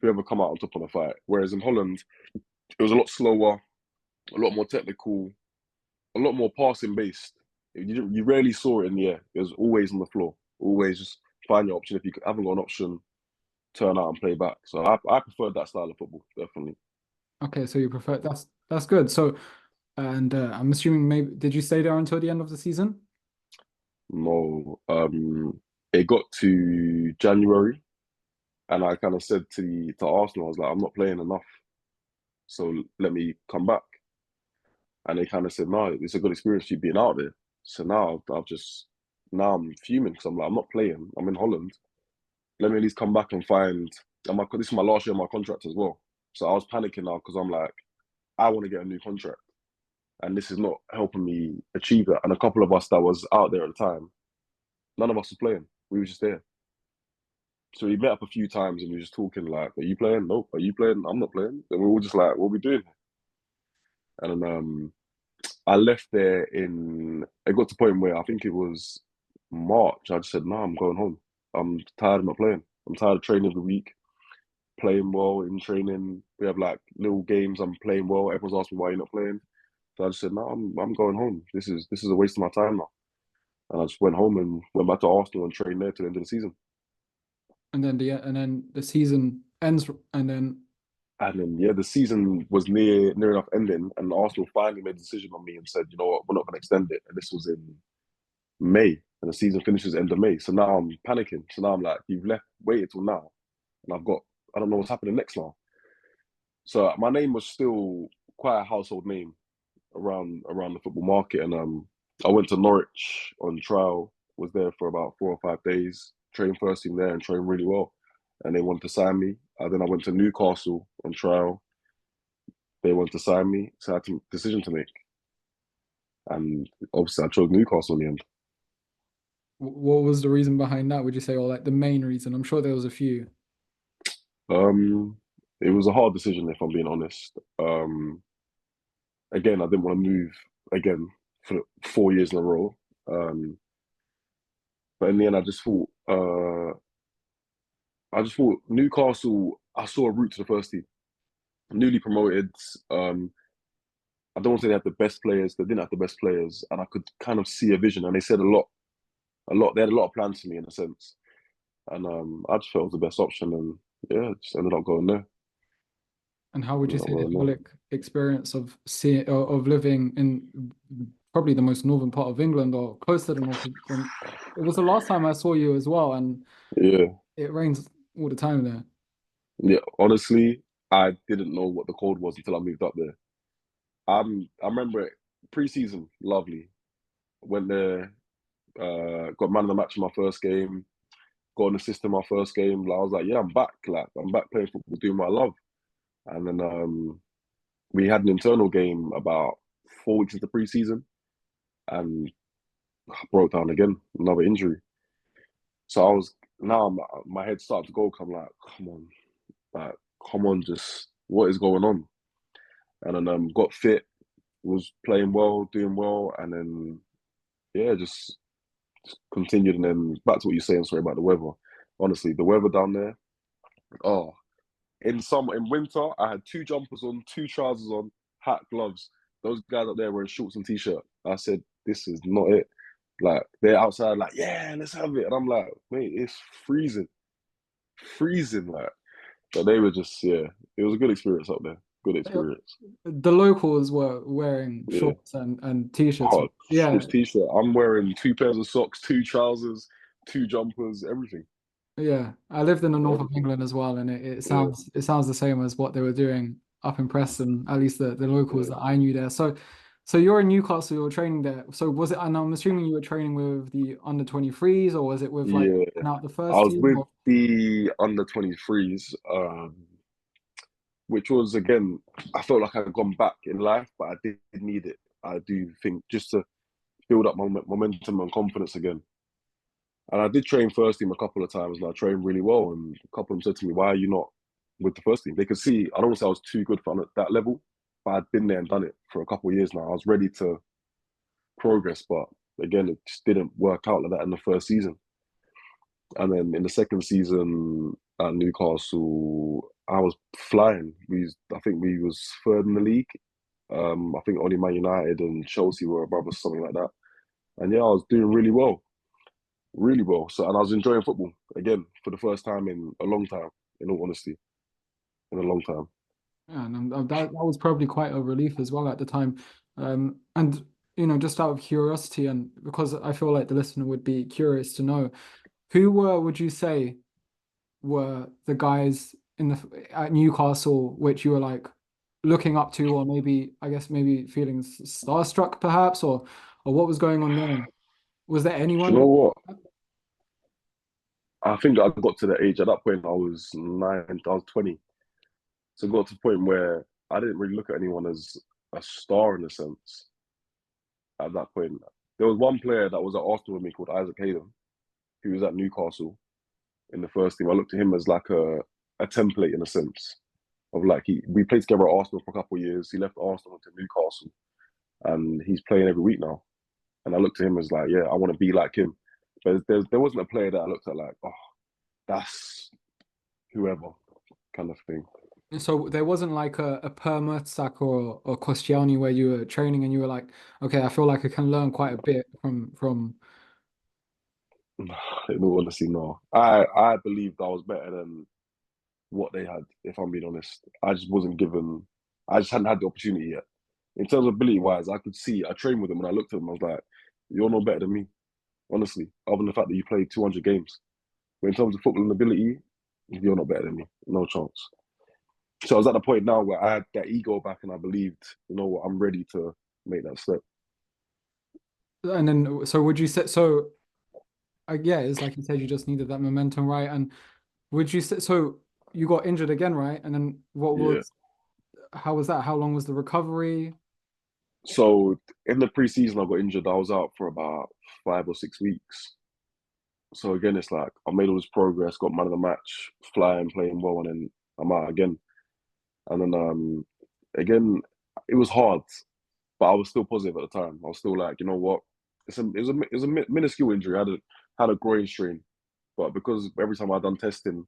Whoever come out on top on a fight. Whereas in Holland, it was a lot slower, a lot more technical, a lot more passing based. You rarely saw it in the air. It was always on the floor. Always just find your option. If you haven't got an option, turn out and play back. So I preferred that style of football, definitely. Okay, so you prefer that's good. So, and I'm assuming maybe did you stay there until the end of the season? No, it got to January, and I kind of said to Arsenal, I was like, I'm not playing enough, so let me come back. And they kind of said, no, it's a good experience you being out there. So now I'm fuming because I'm like, I'm not playing. I'm in Holland. Let me at least come back and find. And this is my last year of my contract as well. So I was panicking now because I'm like, I want to get a new contract, and this is not helping me achieve that. And a couple of us that was out there at the time, none of us were playing. We were just there. So we met up a few times and we were just talking like, "Are you playing? Nope. Are you playing? I'm not playing." And we were all just like, "What are we doing?" And then I left there in. It got to the point where I think it was March. I just said, "No, I'm going home. I'm tired of not playing. I'm tired of training every week, playing well in training. We have like little games. I'm playing well. Everyone's asking why you're not playing. So I just said, no, I'm going home. This is a waste of my time now. And I just went home and went back to Arsenal and trained there to the end of the season. And then the season ends, and then And then yeah, the season was near enough ending, and Arsenal finally made a decision on me and said, you know what, we're not going to extend it. And this was in May, and the season finishes end of May. So now I'm panicking. So now I'm like, you've waited till now, and I don't know what's happening next now. So my name was still quite a household name around the football market, and I went to Norwich on trial. Was there for about 4 or 5 days. Trained first team there and trained really well, and they wanted to sign me. Then I went to Newcastle on trial. They wanted to sign me, so I had a decision to make, and obviously I chose Newcastle in the end. what was the reason behind that? Would you say, or like the main reason? I'm sure there was a few. Um, it was a hard decision if I'm being honest. Again, I didn't want to move again for 4 years in a row. Um, but in the end, I just thought Newcastle. I saw a route to the first team, newly promoted. I don't want to say they had the best players. They didn't have the best players, and I could kind of see a vision. And they said a lot, a lot. They had a lot of plans for me in a sense, and I just felt it was the best option, and yeah, just ended up going there. And how would you Ended up say the going there. whole experience of of living in probably the most northern part of England or close to the north? It was the last time I saw you as well, and Yeah, it rains all the time there. yeah. Honestly, I didn't know what the cold was until I moved up there. I remember it pre-season, lovely. Went there got man of the match in my first game, got an assist in my first game. Like, I was like, yeah, I'm back. Like, I'm back playing football, doing what I love. And then we had an internal game about 4 weeks into pre-season, and I broke down again, another injury. So I was now my head started to go. I'm like, come on, just what is going on? And then got fit, was playing well, doing well, and then yeah, just continued. And then back to what you're saying, sorry about the weather. Honestly, the weather down there. Oh, in winter, I had 2 jumpers on, 2 trousers on, hat, gloves. Those guys up there wearing shorts and t-shirt. I said, this is not it. Like, they're outside, like, yeah, let's have it. And I'm like, mate, it's freezing. Freezing, like. But they were just, yeah, it was a good experience up there. Good experience. The locals were wearing Yeah. shorts and t-shirts. Oh, Yeah, shorts, t-shirt. I'm wearing 2 pairs of socks, 2 trousers, 2 jumpers, everything. yeah. I lived in the north of Everything. England as well, and it Yeah. sounds the same as what they were doing up in Preston, at least the locals Yeah. that I knew there. So you're in Newcastle, you're training there. So was it, and I'm assuming you were training with the under 23s, or was it with like Yeah. out the I first was team? with Or... the under 23s, which was, again, I felt like I had gone back in life, but I did need it. I do think just to build up my momentum and confidence again. And I did train first team a couple of times, and I trained really well. And a couple of them said to me, "Why are you not with the first team?" They could see I don't want to say I was too good for that level, but I'd been there and done it for a couple of years now. I was ready to progress, but again, it just didn't work out like that in the first season. And then in the second season at Newcastle, I was flying. I think we was third in the league. I think only Man United and Chelsea were above us, something like that. And yeah, I was doing really well, really well. So, and I was enjoying football again for the first time in a long time. In all honesty, in a long time. Yeah, and that was probably quite a relief as well at the time. And just out of curiosity, and because I feel like the listener would be curious to know, who would you say were the guys at Newcastle which you were like looking up to, or maybe I guess maybe feeling starstruck perhaps, or what was going on there? Was there Do you anyone? know what? I think I got to the age at that point. I was 9. I was 20. So it got to the point where I didn't really look at anyone as a star in a sense. At that point, there was one player that was at Arsenal with me called Isaac Hayden, who was at Newcastle in the first team. I looked at him as like a template in a sense of like we played together at Arsenal for a couple of years. He left Arsenal to Newcastle, and he's playing every week now. And I looked at him as like, yeah, I want to be like him. But there wasn't a player that I looked at like, oh, that's whoever kind of thing. So there wasn't like a Per Mertesacker or Koscielny where you were training and you were like, okay, I feel like I can learn quite a bit from. In all honesty, no. I believed I was better than what they had, if I'm being honest. I just wasn't given, I just hadn't had the opportunity yet. In terms of ability wise, I could see, I trained with them and I looked at them, I was like, you're no better than me, honestly, other than the fact that you played 200 games. But in terms of footballing ability, you're not better than me, no chance. So I was at the point now where I had that ego back and I believed, you know what, I'm ready to make that step. And then, so would you say so? Yeah, it's like you said, you just needed that momentum, right? And would you say so? You got injured again, right? And then Yeah. how was that? How long was the recovery? So in the pre-season, I got injured. I was out for about 5 or 6 weeks. So again, it's like I made all this progress, got man of the match, flying, playing well, and then I'm out again. And then again, it was hard, but I was still positive at the time. I was still like, you know what? It was a minuscule injury. I had a groin strain, but because every time I'd done testing,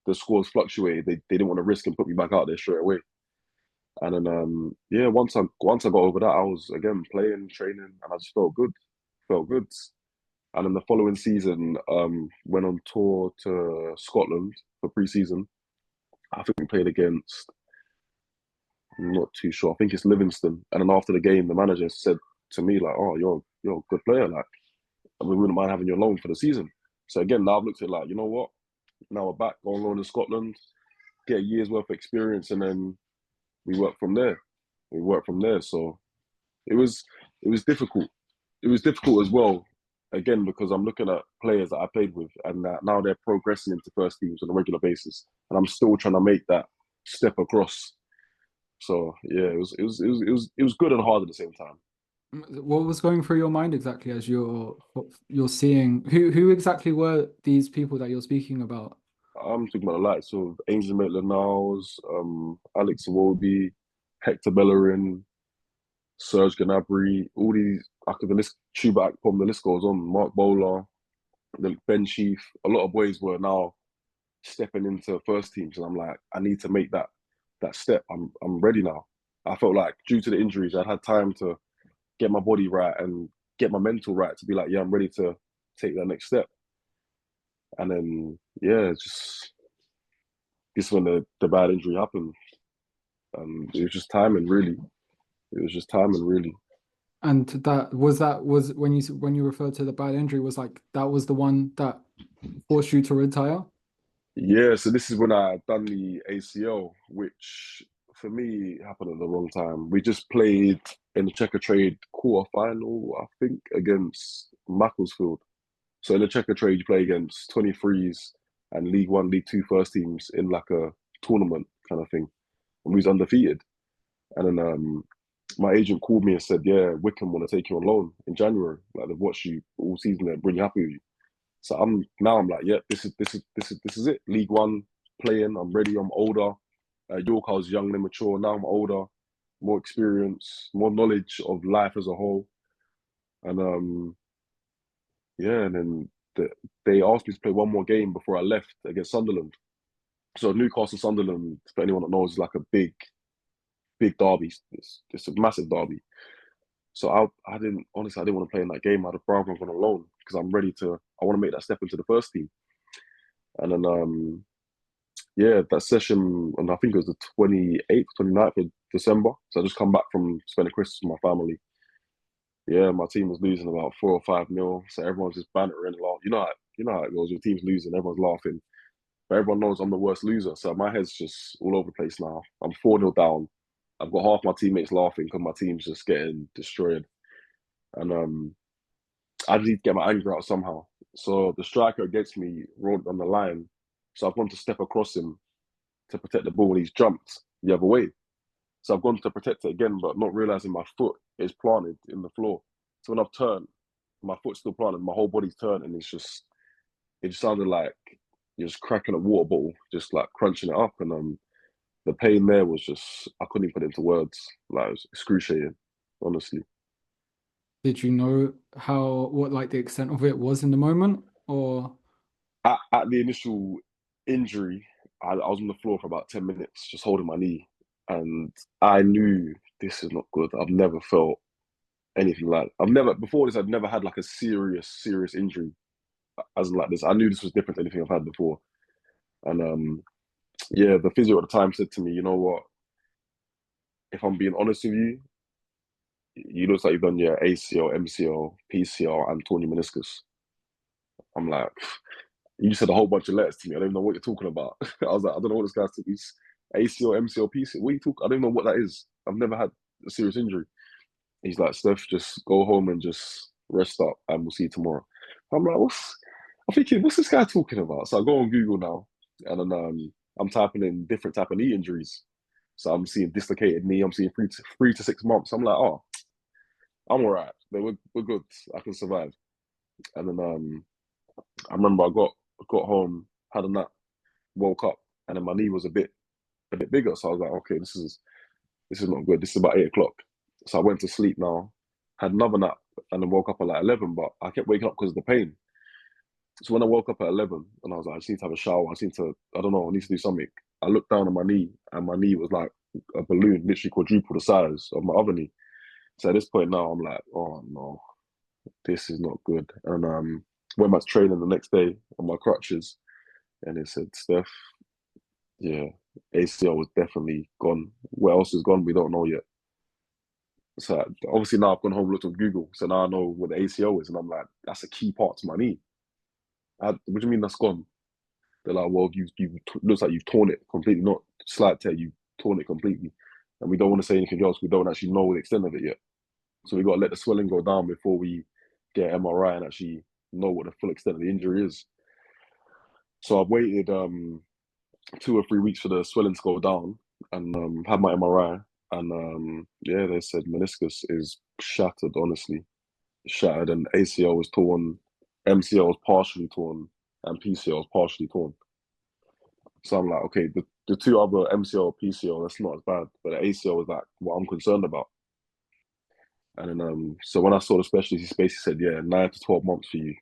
the scores fluctuated. They didn't want to risk and put me back out there straight away. And then yeah, once I got over that, I was again playing, training, and I just felt good. And then the following season, went on tour to Scotland for pre-season. I think we played against, I'm not too sure. I think it's Livingston. And then after the game, the manager said to me like, "Oh, you're a good player. Like, we wouldn't mind having you alone for the season." So again, now I've looked at it like, you know what? Now we're back going on in Scotland, get a year's worth of experience, and then we work from there. We work from there. So it was difficult. It was difficult as well again, because I'm looking at players that I played with, and that now they're progressing into first teams on a regular basis, and I'm still trying to make that step across. So yeah, it was good and hard at the same time. What was going through your mind exactly as you're seeing who exactly were these people that you're speaking about? I'm talking about the likes of Ainsley Maitland-Niles, Alex Iwobi, Hector Bellerin, Serge Gnabry, all these. I could the list Chuba Akpom, the list goes on. Mark Bowler, Ben Sheaf. A lot of boys were now stepping into first teams, and I'm like, I need to make that step. I'm ready now. I felt like due to the injuries, I had time to get my body right and get my mental right to be like, yeah, I'm ready to take that next step. And then yeah, just this when the bad injury happened. It was just timing, really. It was just timing, really. And that was when you referred to the bad injury, was like that was the one that forced you to retire? Yeah, so this is when I done the ACL, which for me happened at the wrong time. We just played in the Checker Trade quarter final, I think, against Macclesfield. So in the Checker Trade, you play against 23s and League One, League Two first teams in like a tournament kind of thing. And we was undefeated. And then my agent called me and said, yeah, Wickham want to take you on loan in January. Like they've watched you all season, they're really happy with you. So I'm like, yeah, this is it. League One, playing. I'm ready. I'm older. York, I was young and immature. Now I'm older, more experience, more knowledge of life as a whole. And yeah, and then they asked me to play one more game before I left against Sunderland. So Newcastle Sunderland, for anyone that knows, is like a big derby. It's a massive derby. So I didn't want to play in that game. I'd have rather gone on loan because I want to make that step into the first team. And then yeah, that session, and I think it was the 28th, 29th of December. So I just come back from spending Christmas with my family. Yeah, my team was losing about 4 or 5 nil. So everyone's just bantering and laughing. You know how it goes. Your team's losing, everyone's laughing. But everyone knows I'm the worst loser. So my head's just all over the place now. I'm 4-0 down. I've got half my teammates laughing because my team's just getting destroyed. And I need to get my anger out somehow. So the striker against me rolled on the line. So I've gone to step across him to protect the ball and he's jumped the other way. So I've gone to protect it again, but not realizing my foot is planted in the floor. So when I've turned, my foot's still planted, my whole body's turned, and it just sounded like you're just cracking a water bottle, just like crunching it up. And the pain there was just, I couldn't even put it into words. Like it was excruciating, honestly. Did you know what like the extent of it was in the moment, or? At the initial injury, I was on the floor for about 10 minutes, just holding my knee. And I knew this is not good. I've never felt anything like, before this, I'd never had like a serious injury as in like this. I knew this was different to anything I've had before. And yeah, the physio at the time said to me, you know what, if I'm being honest with you, you look like you've done your ACL, MCL, PCL, and torn your meniscus. I'm like, you just said a whole bunch of letters to me. I don't even know what you're talking about. I was like, I don't know what this guy's talking. ACL, MCL, PCL. What are you talking? I don't even know what that is. I've never had a serious injury. He's like, Steph, just go home and just rest up, and we'll see you tomorrow. I'm like, I'm thinking, what's this guy talking about? So I go on Google now, and then I'm typing in different type of knee injuries. So I'm seeing dislocated knee. I'm seeing 3 to 6 months. I'm like, oh, I'm all right. We're good. I can survive. And then I remember I got home, had a nap, woke up, and then my knee was a bit bigger. So I was like, okay, this is not good. This is about 8 o'clock. So I went to sleep now, had another nap, and then woke up at like 11. But I kept waking up because of the pain. So when I woke up at 11, and I was like, I just need to have a shower. I don't know, I need to do something. I looked down on my knee, and my knee was like a balloon, literally quadruple the size of my other knee. So at this point now, I'm like, oh no, this is not good. And went back to training the next day on my crutches, and it said, Steph, yeah, ACL was definitely gone. Where else is gone? We don't know yet. So obviously now I've gone home and looked on Google, so now I know what the ACL is, and I'm like, that's a key part to my knee. What do you mean that's gone? They're like, well, you looks like you've torn it completely, not slight tear, you've torn it completely, and we don't want to say anything else. We don't actually know the extent of it yet, so we got to let the swelling go down before we get an MRI and actually know what the full extent of the injury is. So I've waited 2 or 3 weeks for the swelling to go down and had my MRI. And yeah, they said meniscus is shattered, honestly. Shattered, and ACL was torn, MCL was partially torn, and PCL was partially torn. So I'm like, okay, the 2 other MCL, PCL, that's not as bad, but the ACL was like what I'm concerned about. And then, so when I saw the specialist, he basically said, yeah, 9 to 12 months for you,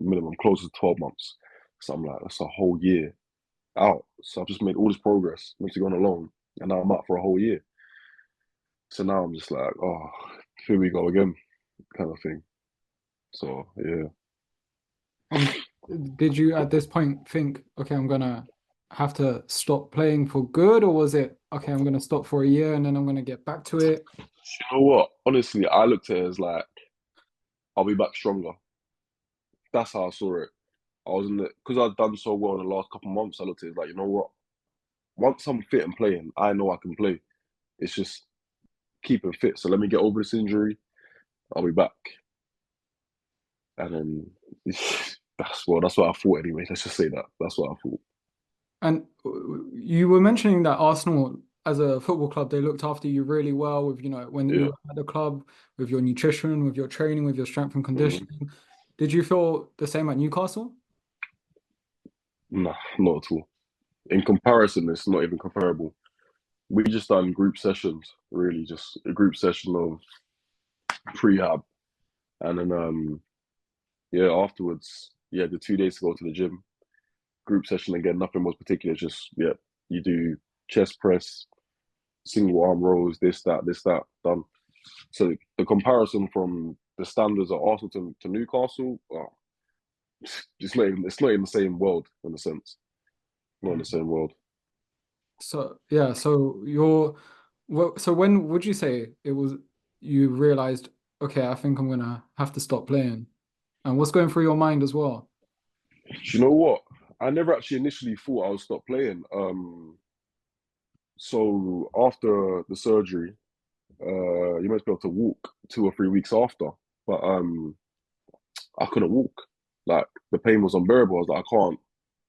minimum, closer to 12 months. So I'm like, that's a whole year out. So I've just made all this progress, meant to go on alone, and now I'm out for a whole year. So now I'm just like, oh, here we go again, kind of thing. So yeah. Did you at this point think, okay, I'm gonna have to stop playing for good, or was it, okay, I'm gonna stop for a year and then I'm gonna get back to it? You know what? Honestly, I looked at it as like, I'll be back stronger. That's how I saw it. I was in it because I'd done so well in the last couple of months. I looked at it like, you know what? Once I'm fit and playing, I know I can play. It's just keeping fit. So let me get over this injury. I'll be back. And then that's what I thought anyway. Let's just say that. That's what I thought. And you were mentioning that Arsenal, as a football club, they looked after you really well with, when you Yeah. were at the club, with your nutrition, with your training, with your strength and conditioning. Mm-hmm. Did you feel the same at Newcastle? Nah, not at all. In comparison, it's not even comparable. We just done group sessions, really, just a group session of prehab. And then yeah, afterwards, yeah, the 2 days to go to the gym. Group session again, nothing was particular, just yeah, you do chest press, single arm rows, this, that, done. So the comparison from the standards of Arsenal to Newcastle, it's not even the same world in a sense. Not in the same world. So yeah, so when would you say it was you realized, okay, I think I'm gonna have to stop playing? And what's going through your mind as well? Do you know what? I never actually initially thought I would stop playing. So after the surgery, you might be able to walk 2 or 3 weeks after, but I couldn't walk. Like the pain was unbearable. I was like,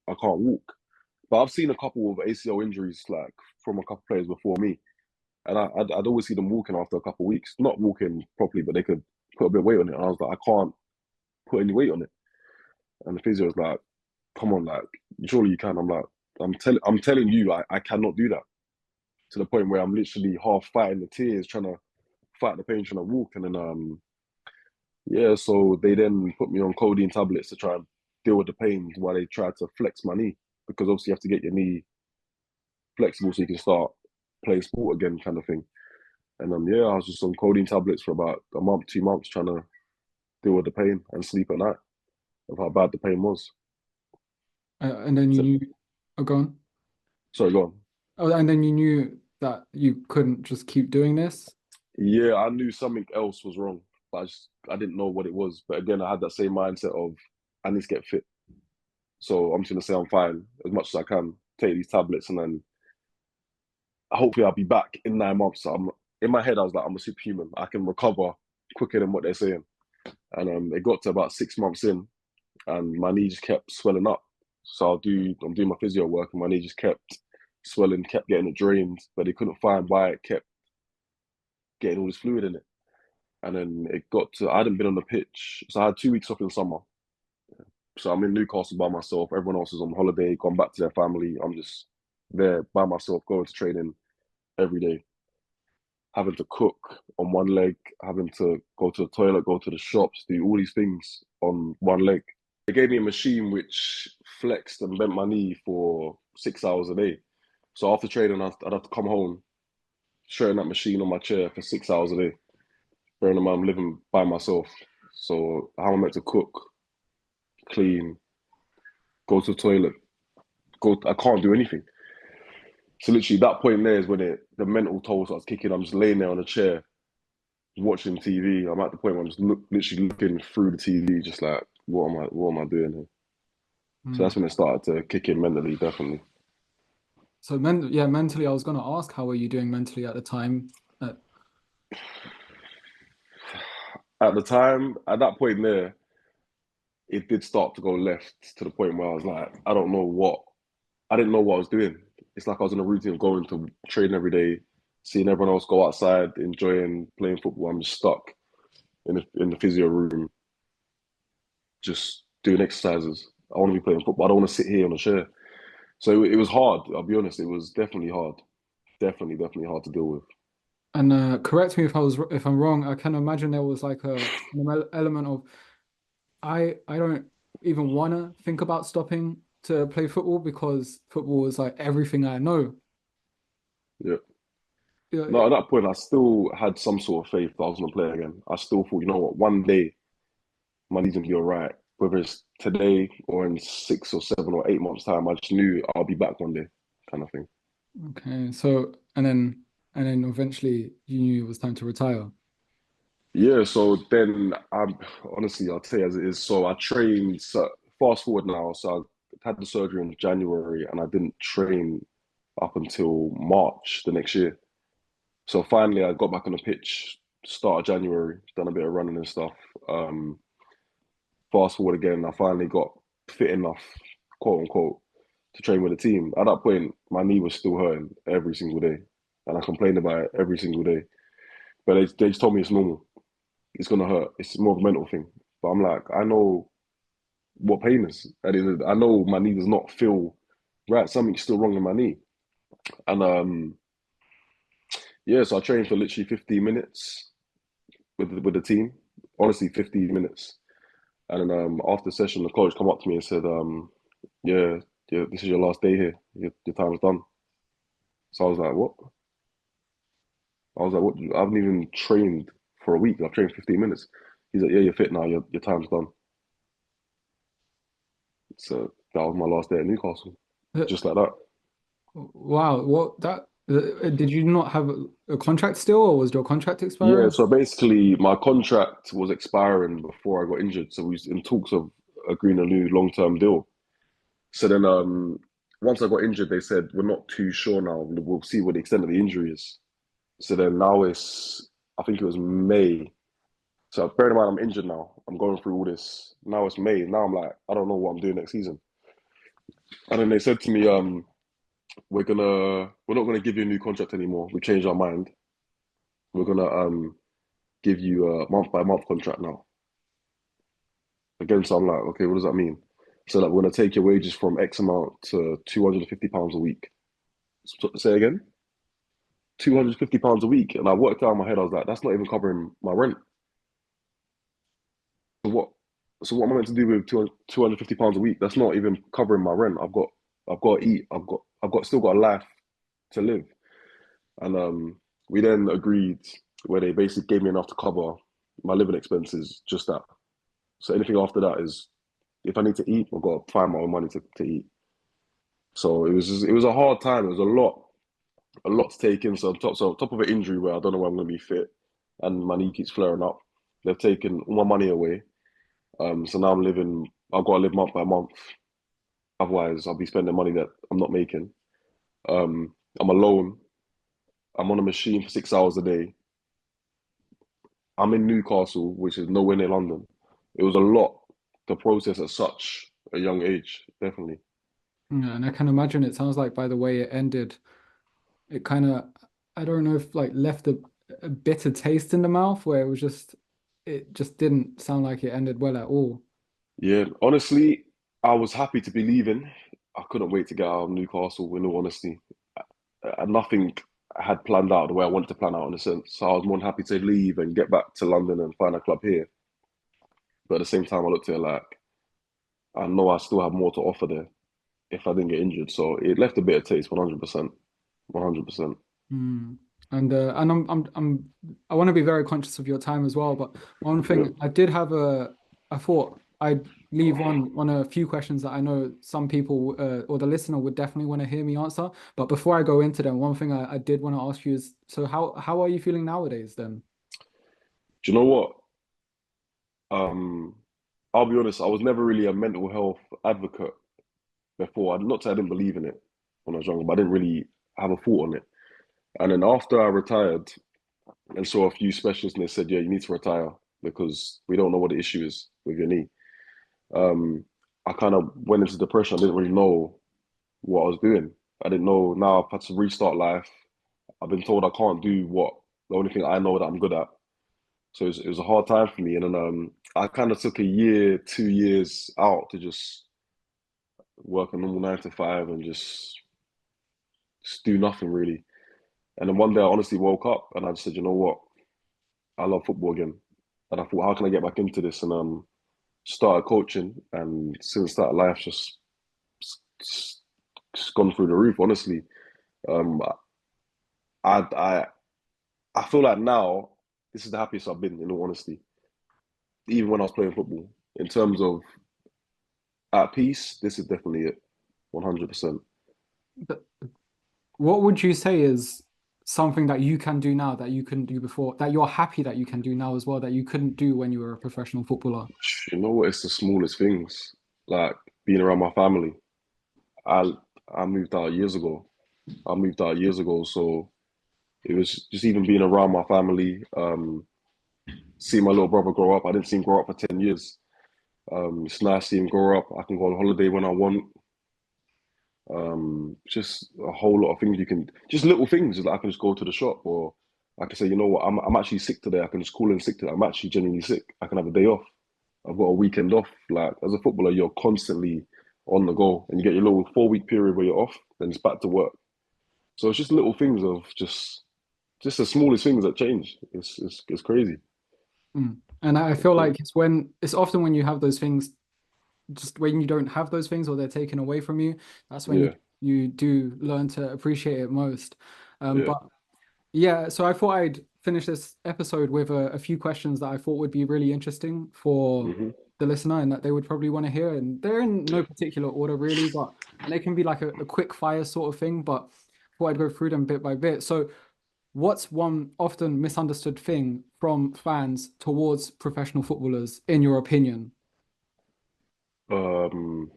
I can't walk. But I've seen a couple of ACL injuries like from a couple of players before me, and I'd always see them walking after a couple of weeks, not walking properly, but they could put a bit of weight on it. And I was like, I can't put any weight on it. And the physio was like, come on, like surely you can. I'm like, I'm telling you, I cannot do that. To the point where I'm literally half fighting the tears, trying to fight the pain, trying to walk, and then yeah, so they then put me on codeine tablets to try and deal with the pain while they try to flex my knee, because obviously you have to get your knee flexible so you can start playing sport again, kind of thing. And yeah, I was just on codeine tablets for about a month, 2 months, trying to deal with the pain and sleep at night of how bad the pain was. And then you So, knew, oh, go on. sorry, go on. Oh, and then you knew that you couldn't just keep doing this. Yeah, I knew something else was wrong, but I didn't know what it was. But again, I had that same mindset of I need to get fit. So I'm just gonna say I'm fine as much as I can, take these tablets, and then hopefully I'll be back in 9 months. So in my head, I was like, I'm a superhuman. I can recover quicker than what they're saying. And it got to about 6 months in, and my knee just kept swelling up. So I'm doing my physio work, and my knee just kept swelling, kept getting it drained, but they couldn't find why it kept getting all this fluid in it. And then it got to, I hadn't been on the pitch, so I had 2 weeks off in summer. So I'm in Newcastle by myself. Everyone else is on holiday, gone back to their family. I'm just there by myself, going to training every day, having to cook on one leg, having to go to the toilet, go to the shops, do all these things on one leg. They gave me a machine which flexed and bent my knee for 6 hours a day. So after training, I'd have to come home, straighten that machine on my chair for 6 hours a day. Bearing in mind, I'm living by myself. So how am I meant to cook, clean, go to the toilet, I can't do anything. So literally that point there is when the mental toll starts kicking. I'm just laying there on a chair, watching TV. I'm at the point where I'm just literally looking through the TV, just like, what am I doing here? So that's when it started to kick in mentally, definitely. So mentally, I was going to ask, how were you doing mentally at the time? at the time, at that point there, it did start to go left to the point where I was like, I didn't know what I was doing. It's like I was in a routine of going to train every day, seeing everyone else go outside, enjoying playing football. I'm just stuck in the physio room, just doing exercises. I want to be playing football. I don't want to sit here on a chair. So it was hard. I'll be honest. It was definitely hard. Definitely hard to deal with. And correct me if I'm wrong. I can imagine there was like an element of I don't even want to think about stopping to play football because football is like everything I know. Yeah. Yeah, No, at that point, I still had some sort of faith that I was going to play again. I still thought, you know what, one day my knee's going to be all right. Whether it's today or in 6 or 7 or 8 months' time, I just knew I'll be back one day, kind of thing. okay, so and then eventually you knew it was time to retire. Yeah, so then I'm honestly, I'll tell you as it is. So I trained, so fast forward now. So I had the surgery in January and I didn't train up until March the next year. So finally, I got back on the pitch start of January, done a bit of running and stuff. Um, Fast forward again, I finally got fit enough, quote unquote, to train with the team. At that point, my knee was still hurting every single day, and I complained about it every single day. But they just told me it's normal. It's gonna hurt. It's more of a mental thing. But I'm like, I know what pain is. I know my knee does not feel right. Something's still wrong with my knee. And yeah, so I trained for literally 15 minutes with the team. Honestly, 15 minutes. And then after the session, the coach come up to me and said, yeah, yeah, this is your last day here. Your time's done. So I was like, what? I was like, what? I haven't even trained for a week. I've trained 15 minutes. He's like, yeah, you're fit now. Your time's done. So that was my last day at Newcastle, Uh, just like that. Wow, what that did you not have a contract still, or was your contract Yeah, expiring? so basically my contract was expiring before I got injured. So we was in talks of agreeing a new long-term deal. So then once I got injured, they said, we're not too sure now. We'll see what the extent of the injury is. So then now I think it was May. So bear in mind, I'm injured now. I'm going through all this. Now it's May. Now I'm like, I don't know what I'm doing next season. And then they said to me, we're not gonna give you a new contract anymore. We changed our mind. We're gonna give you a month by month contract now. Again, so I'm like, okay, what does that mean? So like, we're gonna take your wages from X amount to £250 a week. Say again? £250 a week. And I worked out in my head, I was like, that's not even covering my rent. So what? So what am I meant to do with £250 a week? That's not even covering my rent. I've got to eat. Still got a life to live. And we then agreed where they basically gave me enough to cover my living expenses, just that. So anything after that is, if I need to eat, I've got to find my own money to eat. So it was a hard time. It was a lot to take in. So on top of an injury where I don't know when I'm going to be fit, and my knee keeps flaring up, they've taken all my money away. So now I've got to live month by month. Otherwise, I'll be spending money that I'm not making. I'm alone. I'm on a machine for 6 hours a day. I'm in Newcastle, which is nowhere near London. It was a lot to process at such a young age, definitely. Yeah, and I can imagine it sounds like by the way it ended, it kind of I don't know if like left a bitter taste in the mouth where it just didn't sound like it ended well at all. Yeah, honestly, I was happy to be leaving. I couldn't wait to get out of Newcastle, in all honesty. Nothing had planned out the way I wanted to plan out in a sense. So I was more than happy to leave and get back to London and find a club here. But at the same time, I looked at it like, I know I still have more to offer there if I didn't get injured. So it left a bit of taste, 100%. 100%. Mm. And I want to be very conscious of your time as well. But one Yeah. thing I thought I'd leave on a few questions that I know some people or the listener would definitely want to hear me answer. But before I go into them, one thing I did want to ask you is, so how are you feeling nowadays then? Do you know what? Um, I'll be honest, I was never really a mental health advocate before. Not that I didn't believe in it when I was younger, but I didn't really have a thought on it. And then after I retired and saw a few specialists and they said, yeah, you need to retire. because we don't know what the issue is with your knee. I kind of went into depression. I didn't really know what I was doing. I didn't know. Now I've had to restart life. I've been told I can't do the only thing I know that I'm good at. So it was a hard time for me. And then I kind of took a year, 2 years out to just work a normal 9 to 5 and just do nothing really. And then one day I honestly woke up and I just said, you know what? I love football again. And I thought, how can I get back into this? And started coaching. And since that, life's just gone through the roof, honestly. Um, I I feel like now this is the happiest I've been, in all honesty. Even when I was playing football, in terms of at peace, this is definitely it, 100%. But what would you say is something that you can do now that you couldn't do before, that you're happy that you can do now as well, that you couldn't do when you were a professional footballer? You know what? It's the smallest things, like being around my family. I I moved out years ago. So it was just even being around my family, seeing my little brother grow up. I didn't see him grow up for 10 years. It's nice to see him grow up. I can go on holiday when I want. Just a whole lot of things you can, just little things. Like I can just go to the shop, or I can say, you know what, I'm actually sick today. I can just call in sick today. I'm actually genuinely sick. I can have a day off. I've got a weekend off. Like as a footballer, you're constantly on the go, and you get your little 4 week period where you're off, then it's back to work. So it's just little things of just the smallest things that change. It's crazy. Mm. And I feel like it's often when you have those things, just when you don't have those things or they're taken away from you, that's when Yeah, you do learn to appreciate it most. yeah. But yeah, so I thought I'd finish this episode with a few questions that I thought would be really interesting for Hmm. the listener and that they would probably want to hear. And they're in no particular order really, but and they can be like a quick fire sort of thing, but I thought I'd go through them bit by bit. So what's one often misunderstood thing from fans towards professional footballers, in your opinion? Um,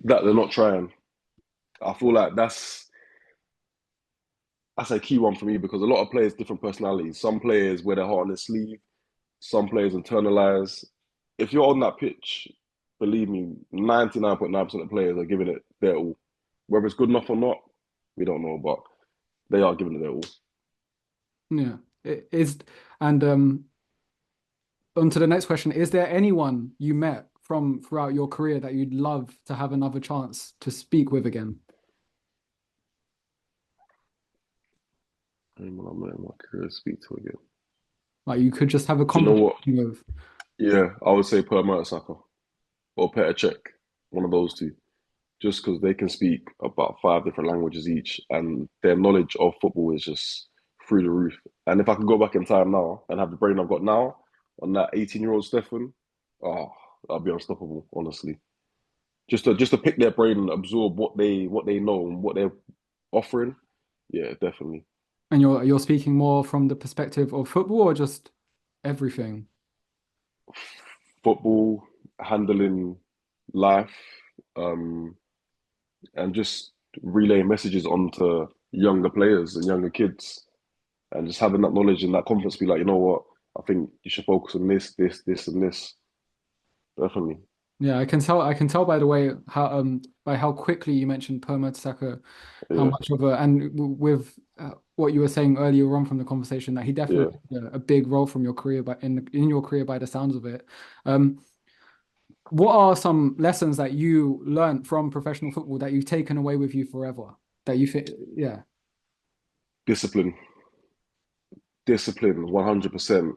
that they're not trying. I feel like that's a key one for me because a lot of players different personalities. Some players wear their heart on their sleeve. Some players internalize. If you're on that pitch, believe me, 99.9% of players are giving it their all. Whether it's good enough or not, we don't know, but they are giving it their all. Yeah, it is. And on to the next question. Is there anyone you met from throughout your career that you'd love to have another chance to speak with again? Anyone I'm letting my career speak to again. Like you could just have a Do you know conversation what? with. Yeah, I would say Per Mertesacker or Petr Cech, one of those two. Just because they can speak about 5 different languages each, and their knowledge of football is just through the roof. And if I could go back in time now and have the brain I've got now on that 18-year-old Stefan, oh, I'd be unstoppable, honestly. Just to pick their brain and absorb what they know and what they're offering, yeah, definitely. And you're speaking more from the perspective of football or just everything? Football, handling life, um, and just relaying messages onto younger players and younger kids, and just having that knowledge and that confidence to be like, you know what, I think you should focus on this, and this. Definitely. Yeah, I can tell. I can tell by the way how by how quickly you mentioned Per Mertesacker, how Yeah, much of a and with what you were saying earlier on from the conversation that he yeah. definitely played a big role from your career, but in your career by the sounds of it. Um, what are some lessons that you learned from professional football that you've taken away with you forever? That you think, yeah, Discipline, discipline, 100%.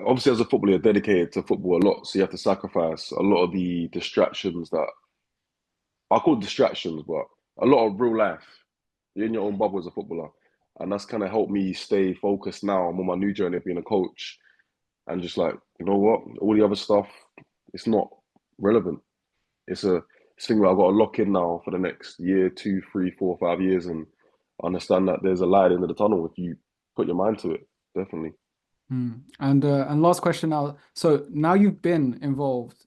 Obviously, as a footballer, you're dedicated to football a lot, so you have to sacrifice a lot of the distractions that I call distractions, but a lot of real life. You're in your own bubble as a footballer, and that's kind of helped me stay focused. Now I'm on my new journey of being a coach, and just like, you know what, all the other stuff, it's not relevant. It's a thing where I've got to lock in now for the next year, 2, 3, 4, 5 years, and understand that there's a light at the end of the tunnel if you put your mind to it. Definitely. hmm. And last question now. So now you've been involved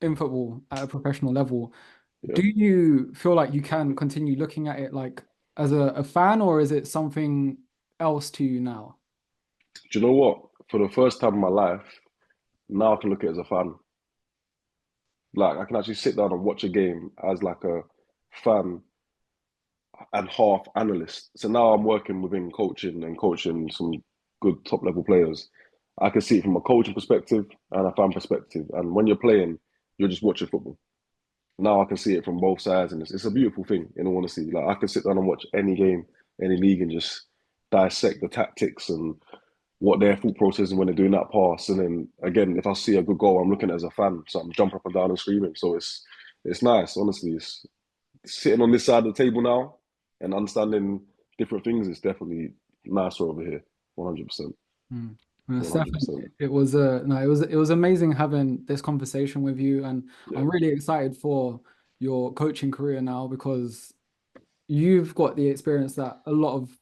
in football at a professional level. Yeah. Do you feel like you can continue looking at it like as a fan, or is it something else to you now? Do you know what? For the first time in my life, Now I can look at it as a fan. Like I can actually sit down and watch a game as like a fan and half analyst. So now I'm working within coaching and coaching some good top level players. I can see it from a coaching perspective and a fan perspective. And when you're playing, you're just watching football. Now I can see it from both sides, and it's a beautiful thing. In all honesty, like I can sit down and watch any game, any league, and just dissect the tactics and what their thought process is when they're doing that pass. And then again, if I see a good goal, I'm looking at it as a fan, so I'm jumping up and down and screaming. So it's nice, honestly. It's sitting on this side of the table now and understanding different things is definitely nicer over here. 100%. Mm. Well, Stefan, 100%. it was no, it was amazing having this conversation with you, and Yeah. I'm really excited for your coaching career now because you've got the experience that a lot of,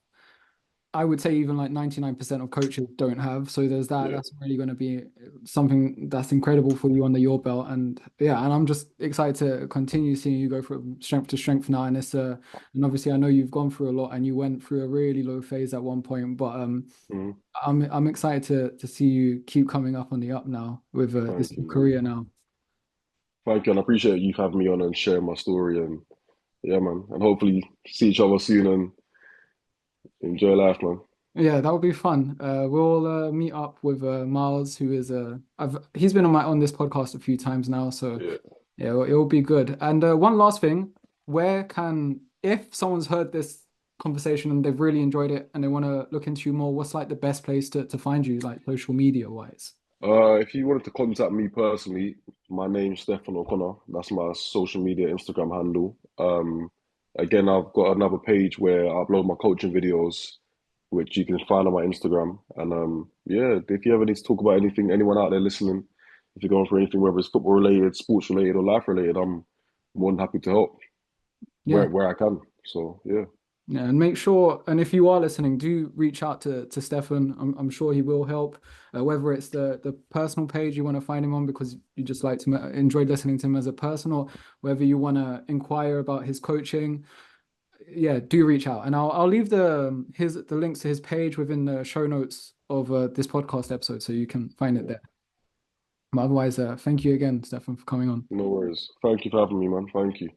I would say even like 99% of coaches don't have. So there's that. Yeah. That's really going to be something that's incredible for you under your belt. And yeah, and I'm just excited to continue seeing you go from strength to strength now. And it's and obviously I know you've gone through a lot and you went through a really low phase at one point, but Mhm. I'm excited to see you keep coming up on the up now with this Thank you, man. career now. Thank you, and I appreciate you having me on and sharing my story. And yeah, man, and hopefully see each other soon and enjoy life, man. Yeah, that would be fun. We'll meet up with Miles, who is he's been on this podcast a few times now, so Yeah. yeah, it'll be good. And one last thing, if someone's heard this conversation and they've really enjoyed it and they want to look into you more, what's like the best place to find you, like social media wise? If you wanted to contact me personally, my name's Stefan O'Connor. That's my social media Instagram handle. Again, I've got another page where I upload my coaching videos, which you can find on my Instagram. And yeah, if you ever need to talk about anything, anyone out there listening, if you're going for anything, whether it's football related, sports related, or life related, I'm more than happy to help Yeah. where I can. So yeah. Yeah, and make sure, and if you are listening, do reach out to Stefan. I'm sure he will help. Whether it's the personal page you want to find him on because you just like to enjoy listening to him as a person, or whether you want to inquire about his coaching, yeah, do reach out. And I'll leave the links to his page within the show notes of this podcast episode, so you can find it Yeah. there. But otherwise, thank you again, Stefan, for coming on. No worries. Thank you for having me, man. Thank you.